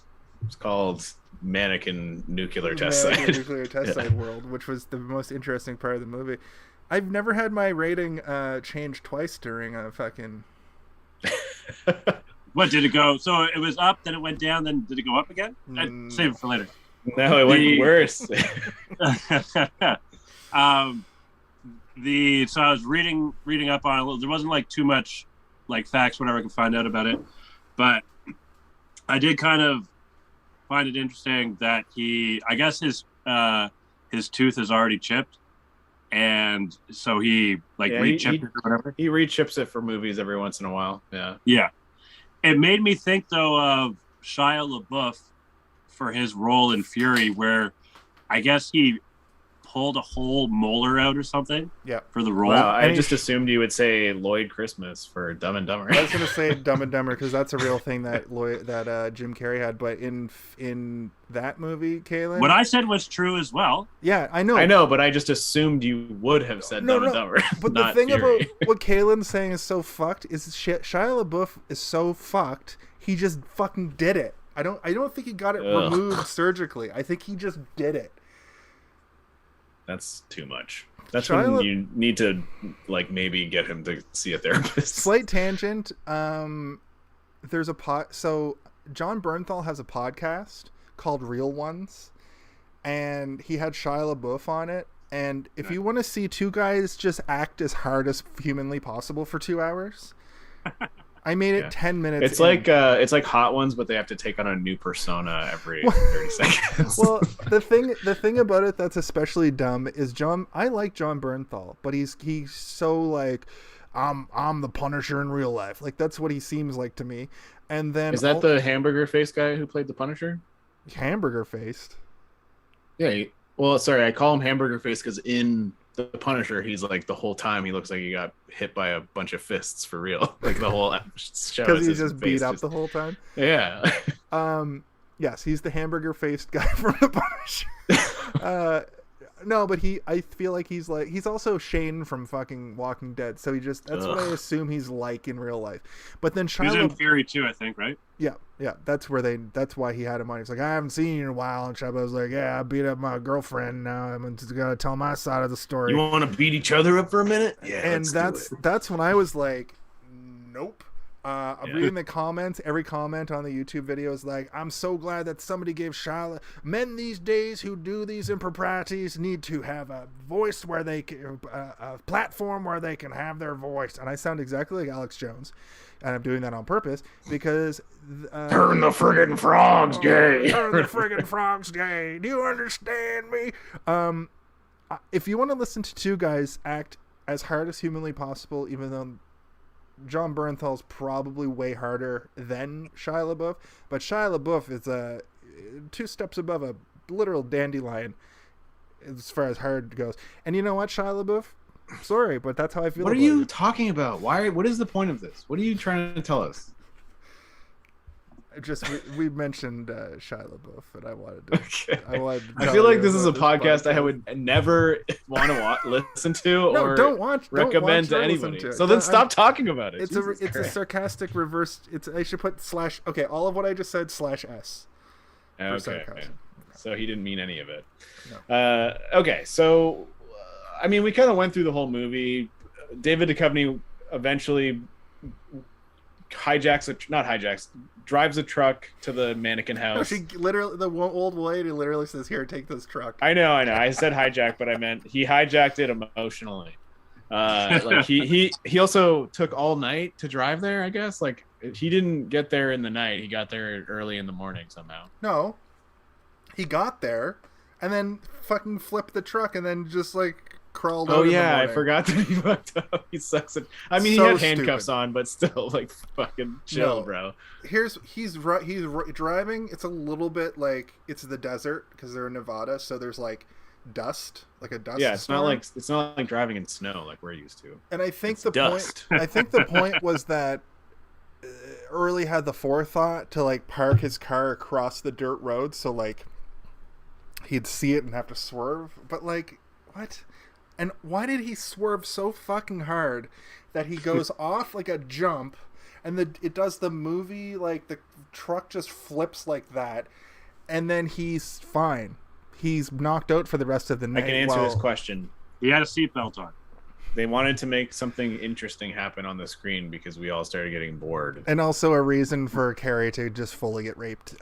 It's called Mannequin Nuclear Test Site. Nuclear Test Site World, which was the most interesting part of the movie. I've never had my rating change twice during a fucking... What, did it go? So it was up, then it went down, then did it go up again? Save it for later. No, it went worse. So I was reading up on it. There wasn't like too much like facts, whatever I can find out about it, but I did kind of find it interesting that I guess his tooth is already chipped, and so he re-chipped it or whatever. He re-chips it for movies every once in a while. Yeah. Yeah. It made me think though of Shia LaBeouf for his role in Fury, where I guess he pulled a whole molar out or something for the role. Wow, I just assumed you would say Lloyd Christmas for Dumb and Dumber. I was going to say Dumb and Dumber because that's a real thing that Jim Carrey had, but in that movie, Kaylin, what I said was true as well. Yeah, I know, but I just assumed you would have said Dumb and Dumber. But the thing about what Kaylin's saying is so fucked is Shia LaBeouf is so fucked. He just fucking did it. I don't think he got it removed surgically. I think he just did it. That's too much. That's when you need to maybe get him to see a therapist. Slight tangent. There's so John Bernthal has a podcast called Real Ones, and he had Shia LaBeouf on it. And if you want to see two guys just act as hard as humanly possible for 2 hours, I made it 10 minutes. It's like Hot Ones, but they have to take on a new persona every 30 seconds. Well, the thing about it that's especially dumb is I like John Bernthal, but he's so like, I'm the Punisher in real life. Like that's what he seems like to me. And then is that the hamburger face guy who played the Punisher? Hamburger faced. Yeah. Well, sorry, I call him hamburger face because in the Punisher, he's like the whole time he looks like he got hit by a bunch of fists for real. Like the whole show. Because he's just beat up the whole time. Yeah. Yes, he's the hamburger faced guy from the Punisher. No, but I feel like he's also Shane from fucking Walking Dead. So that's what I assume he's like in real life. But then Shia, he's in Fury too, I think, right? Yeah. That's why he had him on. He's like, I haven't seen you in a while, and Shia was like, yeah, I beat up my girlfriend. Now I'm just gonna tell my side of the story. You want to beat each other up for a minute? Yeah. And that's when I was like, nope. I'm reading the comments. Every comment on the YouTube video is like, I'm so glad that somebody gave Shia. Men these days who do these improprieties need to have a voice where they can, a platform where they can have their voice. And I sound exactly like Alex Jones, and I'm doing that on purpose because turn the friggin' frogs gay. Turn the friggin' frogs gay. Do you understand me? If you want to listen to two guys act as hard as humanly possible, even though John Bernthal's probably way harder than Shia LaBeouf, but Shia LaBeouf is 2 steps above a literal dandelion as far as hard goes. And you know what, Shia LaBeouf? Sorry, but that's how I feel. What are you talking about? Why? What is the point of this? What are you trying to tell us? Just we mentioned Shia LaBeouf, and I wanted to. Okay. I feel like this is a podcast I would never want to listen to or recommend to anybody. So then stop talking about it. It's a sarcastic reverse. I should put /. Okay, all of what I just said /s. Okay. So he didn't mean any of it. No. Okay, so I mean, we kind of went through the whole movie. David Duchovny eventually drives a truck to the mannequin No, house. she literally, the old lady literally says, "Here, take this truck." I know. I said hijack, but I meant he hijacked it emotionally. Like he also took all night to drive there, I guess. Like he didn't get there in the night. He got there early in the morning somehow. No, he got there and then fucking flipped the truck and then just like crawled out. Oh in the yeah, I morning. forgot that he fucked up. He sucks at. I mean, So he had handcuffs stupid. on, but still, like fucking chill, No. bro. He's driving. It's a little bit like it's the desert because they're in Nevada, so there's like dust, like a dust. Yeah, it's storm. not like driving in snow like we're used to. And I think It's the dust. point. I think the point was that Early had the forethought to like park his car across the dirt road, so like he'd see it and have to swerve. But like, what? And why did he swerve so fucking hard that he goes off like a jump, and it does the movie like the truck just flips like that, and then he's fine. He's knocked out for the rest of the I night. can answer this question. He had a seatbelt on. They wanted to make something interesting happen on the screen because we all started getting bored. And also a reason for Carrie to just fully get raped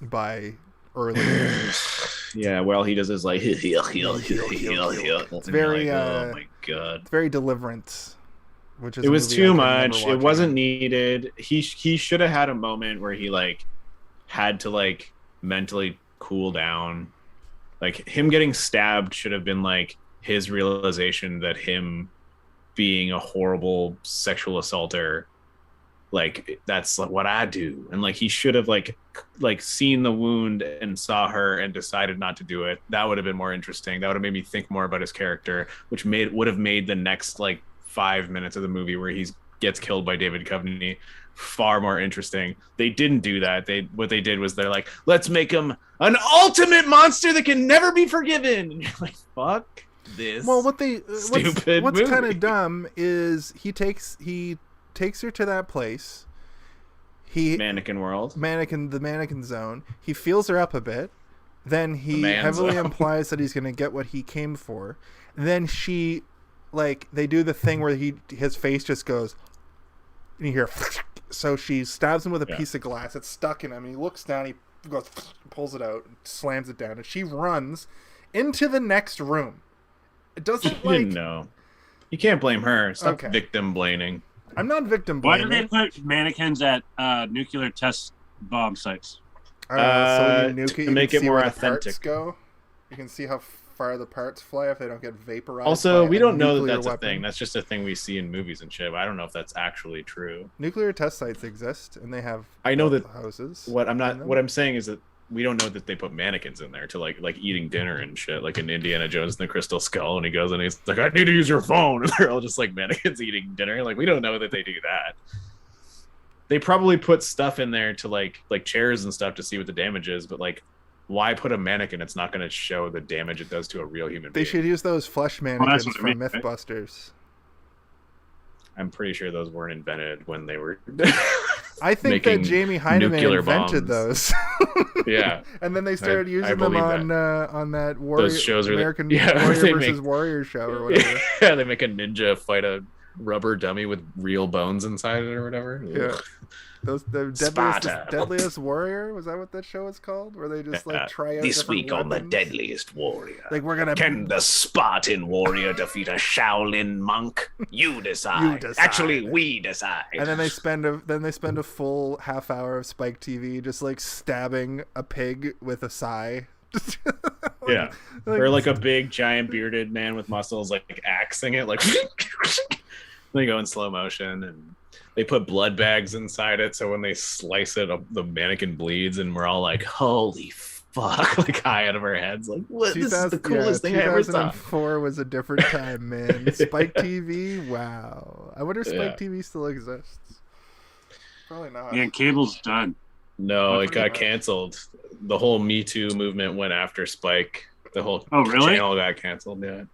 by Early. Yeah, well, he does his like it's very, oh my god. It's very Deliverance, which is It a was movie I too could never much. watch It wasn't again. needed. He should have had a moment where he like had to like mentally cool down. Like him getting stabbed should have been like his realization that him being a horrible sexual assaulter, like that's like what I do, and like he should have like seen the wound and saw her and decided not to do it. That would have been more interesting. That would have made me think more about his character, which would have made the next like 5 minutes of the movie where he gets killed by David Duchovny far more interesting. They didn't do that. What they did was they're like, let's make him an ultimate monster that can never be forgiven. And you're like, fuck this. Well, what's stupid movie. kind of dumb is he takes her to that place. Mannequin world. The mannequin zone. He feels her up a bit. Then he The man heavily zone. implies that he's going to get what he came for. Then she, like, they do the thing where his face just goes, and you hear, so she stabs him with a piece of glass. It's stuck in him. And he looks down. He goes, pulls it out, and slams it down, and she runs into the next room. It doesn't like. Didn't know. You can't blame her. Stop Okay. victim blaming. I'm not victim Why blaming. do they put mannequins at nuclear test bomb sites? I don't know, so when you nuke to it, you make can it see more where the parts authentic. go. You can see how far the parts fly if they don't get vaporized. Also, by we a don't know that nuclear that's weapon. a thing. That's just a thing we see in movies and shit. I don't know if that's actually true. Nuclear test sites exist, and they have. I know that houses. What in them. I'm saying is that we don't know that they put mannequins in there to like eating dinner and shit, like in Indiana Jones and the Crystal Skull, and he goes and he's like, I need to use your phone, and they're all just like mannequins eating dinner. Like we don't know that they do that. They probably put stuff in there to like chairs and stuff to see what the damage is, but like, why put a mannequin? It's not going to show the damage it does to a real human They being. should use those flesh that's mannequins what I from mean, right? MythBusters. I'm pretty sure those weren't invented when they were. I think that making Jamie Hyneman nuclear invented bombs. those. Yeah. And then they started I using them believe on that Warrior, Those shows are American they Warrior versus make- Warrior show or whatever. Yeah, they make a ninja fight a rubber dummy with real bones inside it or whatever. Yeah. Ugh. The Sparta. deadliest warrior, was that what that show is called? Where they just like try out different weapons? Deadliest Warrior. Like we're gonna the Spartan warrior defeat a Shaolin monk? You decide. You decide. Actually, we decide. and then they spend a full half hour of Spike TV just like stabbing a pig with a sai. Yeah. Or like a big giant bearded man with muscles like axing it, like they go in slow motion, and they put blood bags inside it so when they slice it, the mannequin bleeds, and we're all like, holy fuck, like high out of our heads, like what, this is the coolest thing I ever saw. 2004 was a different time, man. Spike TV, wow. I wonder if Spike TV still exists. Probably not. Yeah, cable's done. No, it got much. canceled. The whole Me Too movement went after Spike. The whole Oh, really? channel got canceled. Yeah,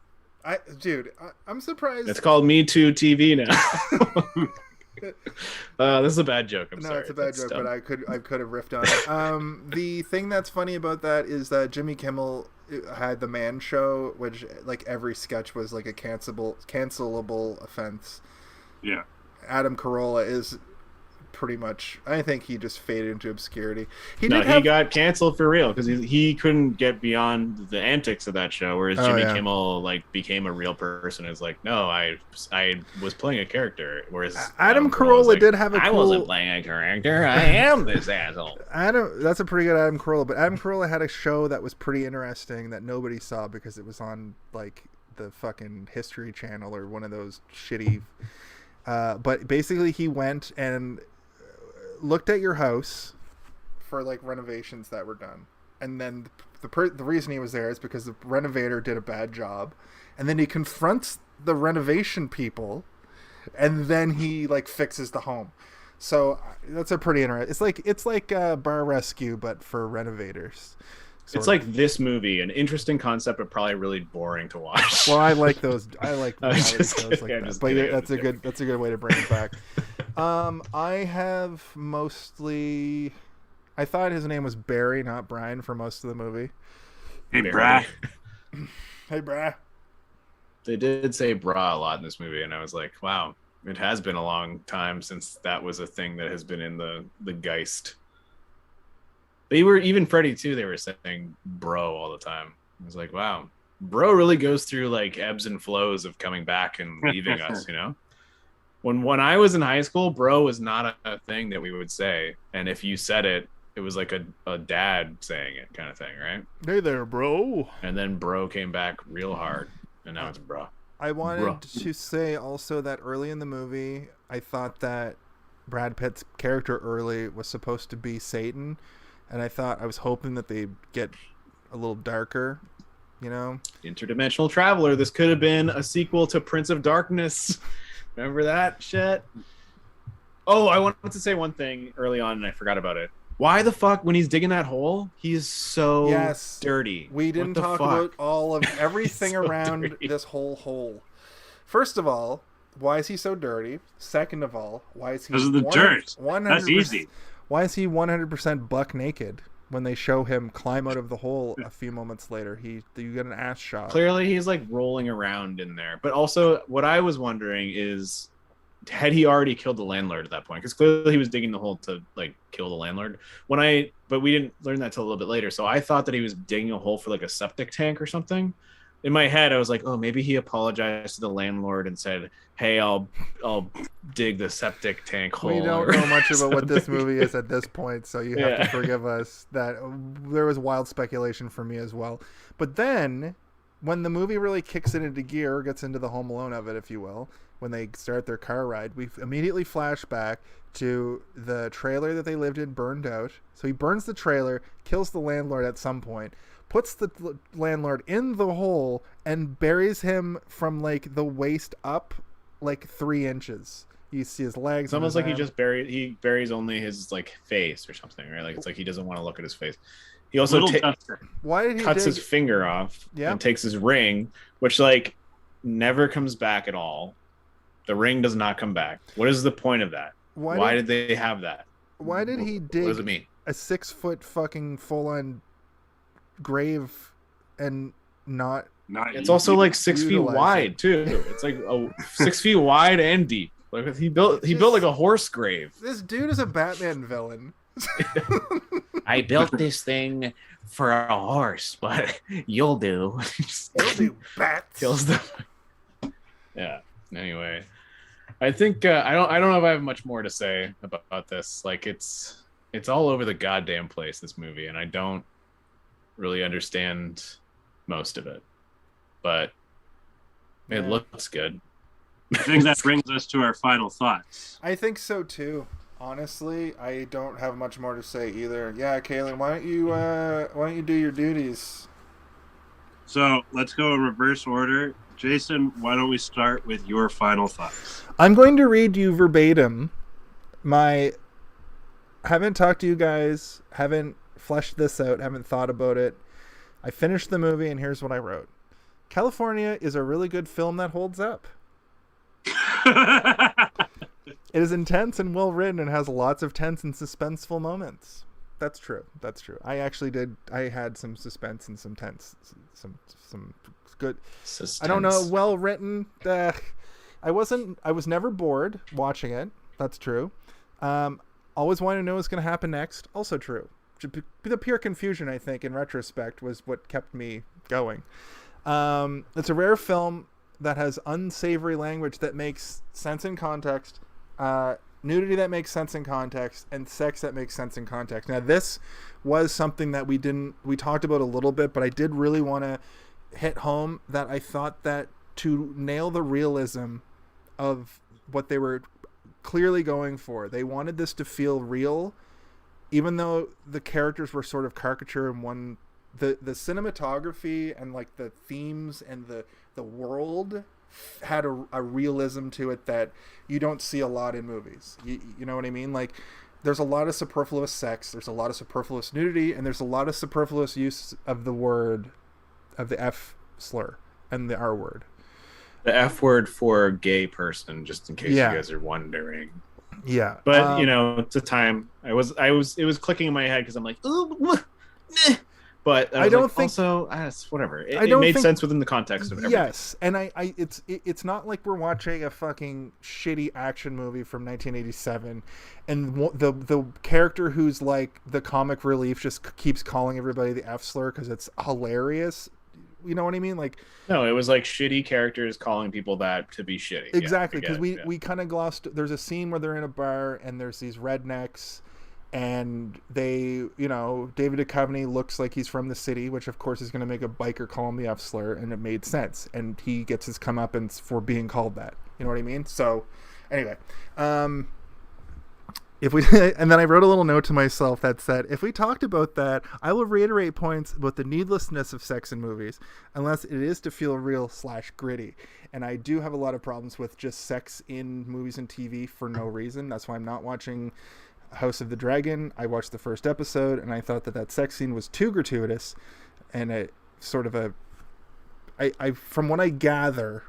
I'm surprised. it's called Me Too TV now. This is a bad joke. I'm No, sorry. it's a bad That's joke, dumb. but I could have riffed on it. The thing that's funny about that is that Jimmy Kimmel had the Man Show, which like every sketch was like a cancelable offense. Yeah. Adam Carolla is pretty much. I think he just faded into obscurity. He got canceled for real because he couldn't get beyond the antics of that show. Whereas Jimmy Kimmel like became a real person. Is like, no, I was playing a character. Whereas Adam Carolla like, did have a I cool. wasn't playing a character. I am this asshole. That's a pretty good Adam Carolla. But Adam Carolla had a show that was pretty interesting that nobody saw because it was on like the fucking History Channel or one of those shitty. But basically, he went and looked at your house for like renovations that were done, and then the reason he was there is because the renovator did a bad job, and then he confronts the renovation people, and then he like fixes the home. So that's a pretty interesting. It's like Bar Rescue, but for renovators. It's like this movie, an interesting concept, but probably really boring to watch. Well, I like those. I like just those kidding, like that. But that's a good way to bring it back. I have mostly. I thought his name was Barry, not Brian, for most of the movie. Hey, brah. Hey, brah. They did say "brah" a lot in this movie, and I was like, wow, it has been a long time since that was a thing that has been in the Geist. They were even Freddy too. They were saying "bro" all the time. I was like, wow, bro really goes through like ebbs and flows of coming back and leaving us. You know, when I was in high school, bro was not a thing that we would say, and if you said it, it was like a dad saying it kind of thing, right? Hey there, bro. And then bro came back real hard, and now it's bro. I wanted to say also that early in the movie, I thought that Brad Pitt's character early was supposed to be Satan. And I was hoping that they'd get a little darker, you know? Interdimensional Traveler. This could have been a sequel to Prince of Darkness. Remember that shit? Oh, I wanted to say one thing early on, and I forgot about it. Why the fuck, when he's digging that hole, he is so dirty? We didn't talk about all of everything so around dirty. This whole hole. First of all, why is he so dirty? Second of all, why is he... Because of the dirt. That's easy. Why is he 100% buck naked when they show him climb out of the hole a few moments later? You get an ass shot. Clearly, he's like rolling around in there. But also, what I was wondering is, had he already killed the landlord at that point? Because clearly he was digging the hole to like kill the landlord. But we didn't learn that till a little bit later. So I thought that he was digging a hole for like a septic tank or something. In my head, I was like, oh, maybe he apologized to the landlord and said, hey, I'll dig the septic tank hole. We don't know much about what this movie is at this point, so you have to forgive us. That there was wild speculation for me as well. But then, when the movie really kicks it into gear, gets into the Home Alone of it, if you will, when they start their car ride, we immediately flash back to the trailer that they lived in burned out. So he burns the trailer, kills the landlord at some point, puts the landlord in the hole, and buries him from like the waist up like 3 inches. You see his legs. It's almost like he buries only his like face or something, right? Like it's like he doesn't want to look at his face. He also cuts his finger off and takes his ring, which like never comes back at all. The ring does not come back. What is the point of that? Why did they have that? Why did he dig what does it mean? A 6-foot fucking full-on grave and not it's also like 6 feet wide too. It's like 6 feet wide and deep. Like he built like a horse grave. This dude is a Batman villain. I built this thing for a horse, but you'll do. You'll do, bats. Kills them. Yeah. Anyway, I think I don't know if I have much more to say about this. Like it's all over the goddamn place, this movie, and I don't really understand most of it, but it looks good. I think that brings us to our final thoughts. I think so too. Honestly, I don't have much more to say either. Yeah, Kaylin, why don't you do your duties? So let's go in reverse order. Jason, why don't we start with your final thoughts? I'm going to read you verbatim. Haven't talked to you guys, haven't fleshed this out, haven't thought about it. I finished the movie and here's what I wrote. California is a really good film that holds up. It is intense and well written and has lots of tense and suspenseful moments. That's true. That's true. I actually did. I had some suspense and some tense, some good. Suspense. I don't know. Well written. I was never bored watching it. That's true. Always wanted to know what's going to happen next. Also true. The pure confusion, I think, in retrospect, was what kept me going. It's a rare film that has unsavory language that makes sense in context, nudity that makes sense in context, and sex that makes sense in context. Now, this was something that we talked about a little bit, but I did really want to hit home that I thought that to nail the realism of what they were clearly going for, they wanted this to feel real, even though the characters were sort of caricature in one. The cinematography and like the themes and the world had a realism to it that you don't see a lot in movies. You know what I mean? Like, there's a lot of superfluous sex, there's a lot of superfluous nudity, and there's a lot of superfluous use of the F slur and the R word. The F word for gay person, just in case you guys are wondering. Yeah. But it's a time it was clicking in my head because I'm like, ooh, meh. But I don't think also whatever. It made sense within the context of everything. Yes, and it's not like we're watching a fucking shitty action movie from 1987, and the character who's like the comic relief just keeps calling everybody the F slur because it's hilarious. You know what I mean? Like, no, it was like shitty characters calling people that to be shitty. Exactly, because we kind of glossed. There's a scene where they're in a bar and there's these rednecks. And they, David Duchovny looks like he's from the city, which of course is going to make a biker call him the F slur, and it made sense. And he gets his comeuppance for being called that. You know what I mean? So, anyway, and then I wrote a little note to myself that said, if we talked about that, I will reiterate points about the needlessness of sex in movies, unless it is to feel real/gritty. And I do have a lot of problems with just sex in movies and TV for no reason. That's why I'm not watching House of the Dragon. I watched the first episode and I thought that sex scene was too gratuitous, and it sort of I from what I gather,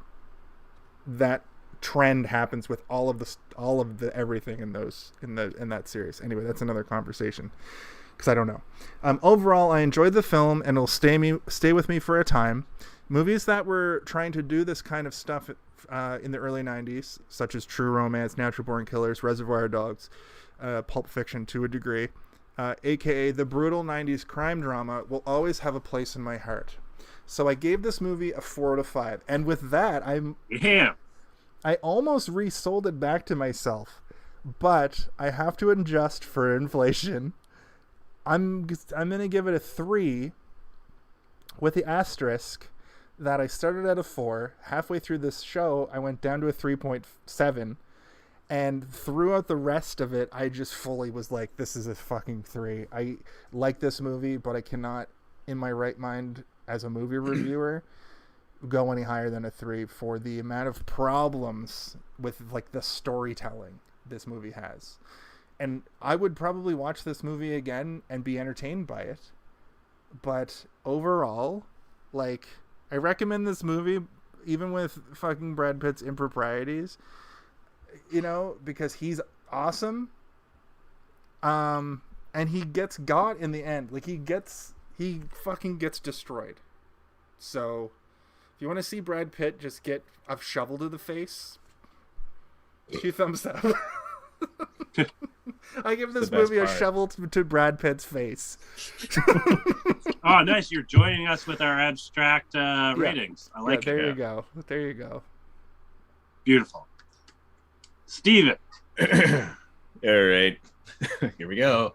that trend happens with all of the everything in that series. Anyway, that's another conversation because I don't know. Overall, I enjoyed the film and it'll stay with me for a time. Movies that were trying to do this kind of stuff in the early 90s, such as True Romance, Natural Born Killers, Reservoir Dogs, Pulp Fiction to a degree, aka the brutal 90s crime drama, will always have a place in my heart. So I gave this movie a 4 out of 5. And with that, I almost resold it back to myself, but I have to adjust for inflation. I'm going to give it a 3 with the asterisk that I started at a 4. Halfway through this show, I went down to a 3.7. And throughout the rest of it, I just fully was like, this is a fucking 3. I like this movie, but I cannot, in my right mind, as a movie reviewer, go any higher than a 3 for the amount of problems with like the storytelling this movie has. And I would probably watch this movie again and be entertained by it. But overall, like, I recommend this movie, even with fucking Brad Pitt's improprieties, because he's awesome. And he gets got in the end. Like, he fucking gets destroyed. So, if you want to see Brad Pitt just get a shovel to the face, 2 thumbs up. I give this movie a shovel to Brad Pitt's face. Oh, nice. You're joining us with our abstract ratings. I like it. There you go. There you go. Beautiful. Steven. All right. Here we go.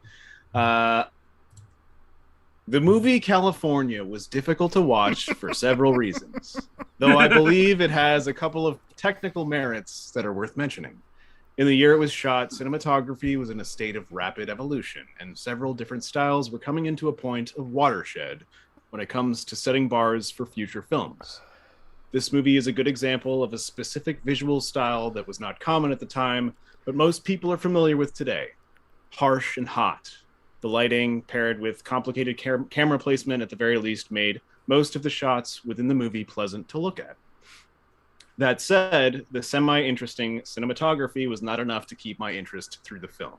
The movie California was difficult to watch for several reasons, though I believe it has a couple of technical merits that are worth mentioning. In the year it was shot, cinematography was in a state of rapid evolution, and several different styles were coming into a point of watershed when it comes to setting bars for future films. This movie is a good example of a specific visual style that was not common at the time, but most people are familiar with today. Harsh and hot. The lighting, paired with complicated camera placement at the very least, made most of the shots within the movie pleasant to look at. That said, the semi-interesting cinematography was not enough to keep my interest through the film.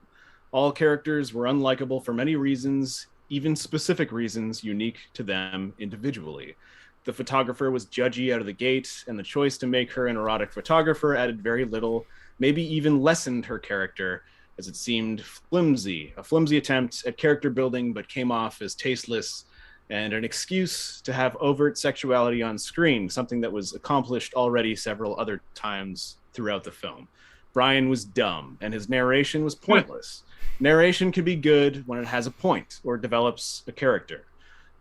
All characters were unlikable for many reasons, even specific reasons unique to them individually. The photographer was judgy out of the gate, and the choice to make her an erotic photographer added very little, maybe even lessened her character, as it seemed a flimsy attempt at character building, but came off as tasteless and an excuse to have overt sexuality on screen, something that was accomplished already several other times throughout the film. Brian was dumb, and his narration was pointless. Narration can be good when it has a point or develops a character,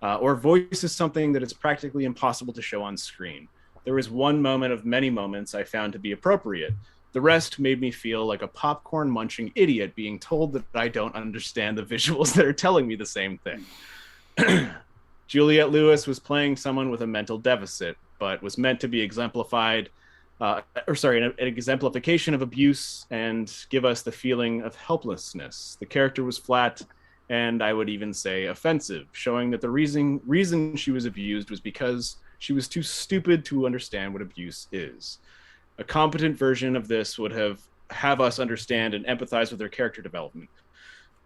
or voices something that is practically impossible to show on screen. There was one moment of many moments I found to be appropriate. The rest made me feel like a popcorn munching idiot being told that I don't understand the visuals that are telling me the same thing. Juliette Lewis was playing someone with a mental deficit, but was meant to be an exemplification of abuse and give us the feeling of helplessness. The character was flat and I would even say offensive, showing that the reason she was abused was because she was too stupid to understand what abuse is. A competent version of this would have us understand and empathize with her character development.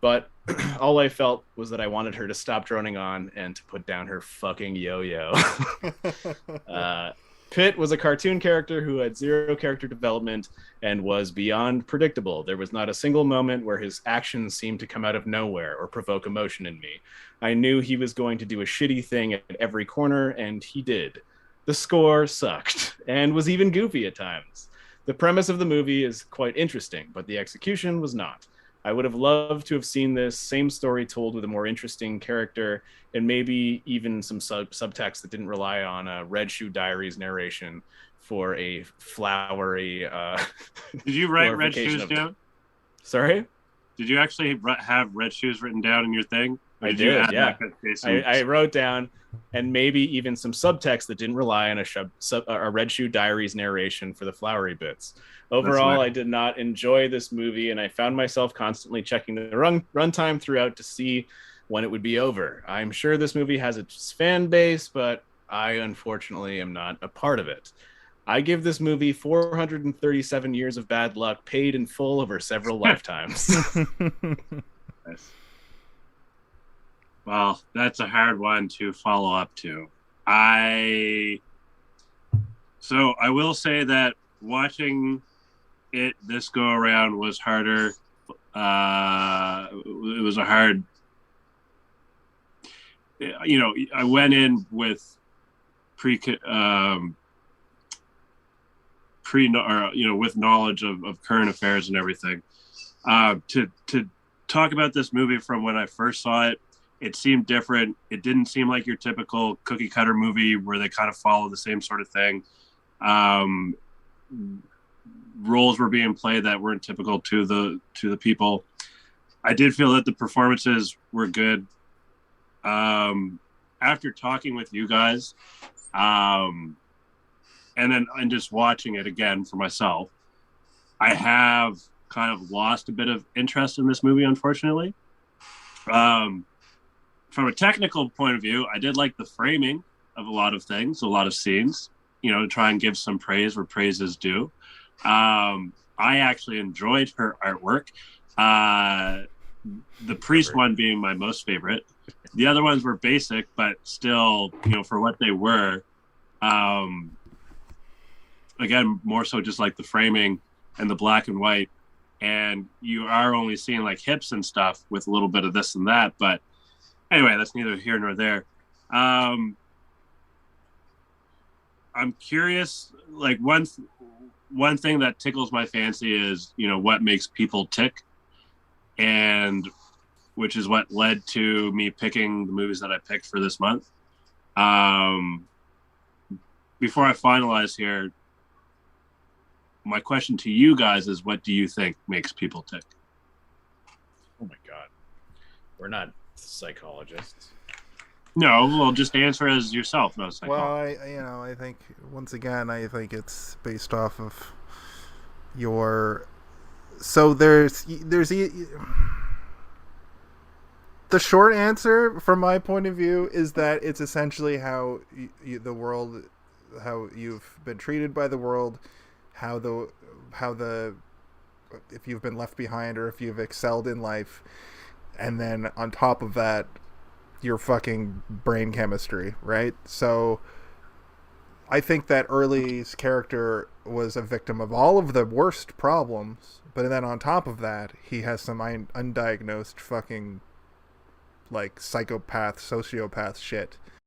But all I felt was that I wanted her to stop droning on and to put down her fucking yo-yo. Pitt was a cartoon character who had zero character development and was beyond predictable. There was not a single moment where his actions seemed to come out of nowhere or provoke emotion in me. I knew he was going to do a shitty thing at every corner, and he did. The score sucked and was even goofy at times. The premise of the movie is quite interesting, but the execution was not. I would have loved to have seen this same story told with a more interesting character and maybe even some subtext that didn't rely on a Red Shoe Diaries narration for a flowery. Did you write Red Shoes down? Sorry? Did you actually have Red Shoes written down in your thing? I did, yeah. I wrote down, and maybe even some subtext that didn't rely on a Red Shoe Diaries narration for the flowery bits. Overall, I did not enjoy this movie, and I found myself constantly checking the runtime throughout to see when it would be over. I'm sure this movie has its fan base, but I unfortunately am not a part of it. I give this movie 437 years of bad luck paid in full over several lifetimes. Nice. Well, that's a hard one to follow up to. So I will say that watching it this go around was harder. It was a hard, I went in with with knowledge of current affairs and everything. To talk about this movie from when I first saw it, it seemed different. It didn't seem like your typical cookie cutter movie where they kind of follow the same sort of thing. Roles were being played that weren't typical to the people. I did feel that the performances were good. After talking with you guys, and just watching it again for myself, I have kind of lost a bit of interest in this movie, unfortunately. From a technical point of view, I did like the framing of a lot of things, a lot of scenes, to try and give some praise where praise is due. I actually enjoyed her artwork. The priest one being my most favorite. The other ones were basic, but still, for what they were, again, more so just like the framing and the black and white. And you are only seeing like hips and stuff with a little bit of this and that. But anyway, that's neither here nor there. I'm curious, like one thing that tickles my fancy is, what makes people tick, and which is what led to me picking the movies that I picked for this month. Before I finalize here, my question to you guys is, what do you think makes people tick? Oh my God. We're not psychologists. No, well, just answer as yourself. No psychologist. Well, I think once again, it's based off of your. So there's the short answer from my point of view is that it's essentially how the world you've been treated by the world, how the if you've been left behind or if you've excelled in life, and then on top of that, your fucking brain chemistry, right? So I think that Early's character was a victim of all of the worst problems, but then on top of that, he has some undiagnosed fucking like psychopath, sociopath shit.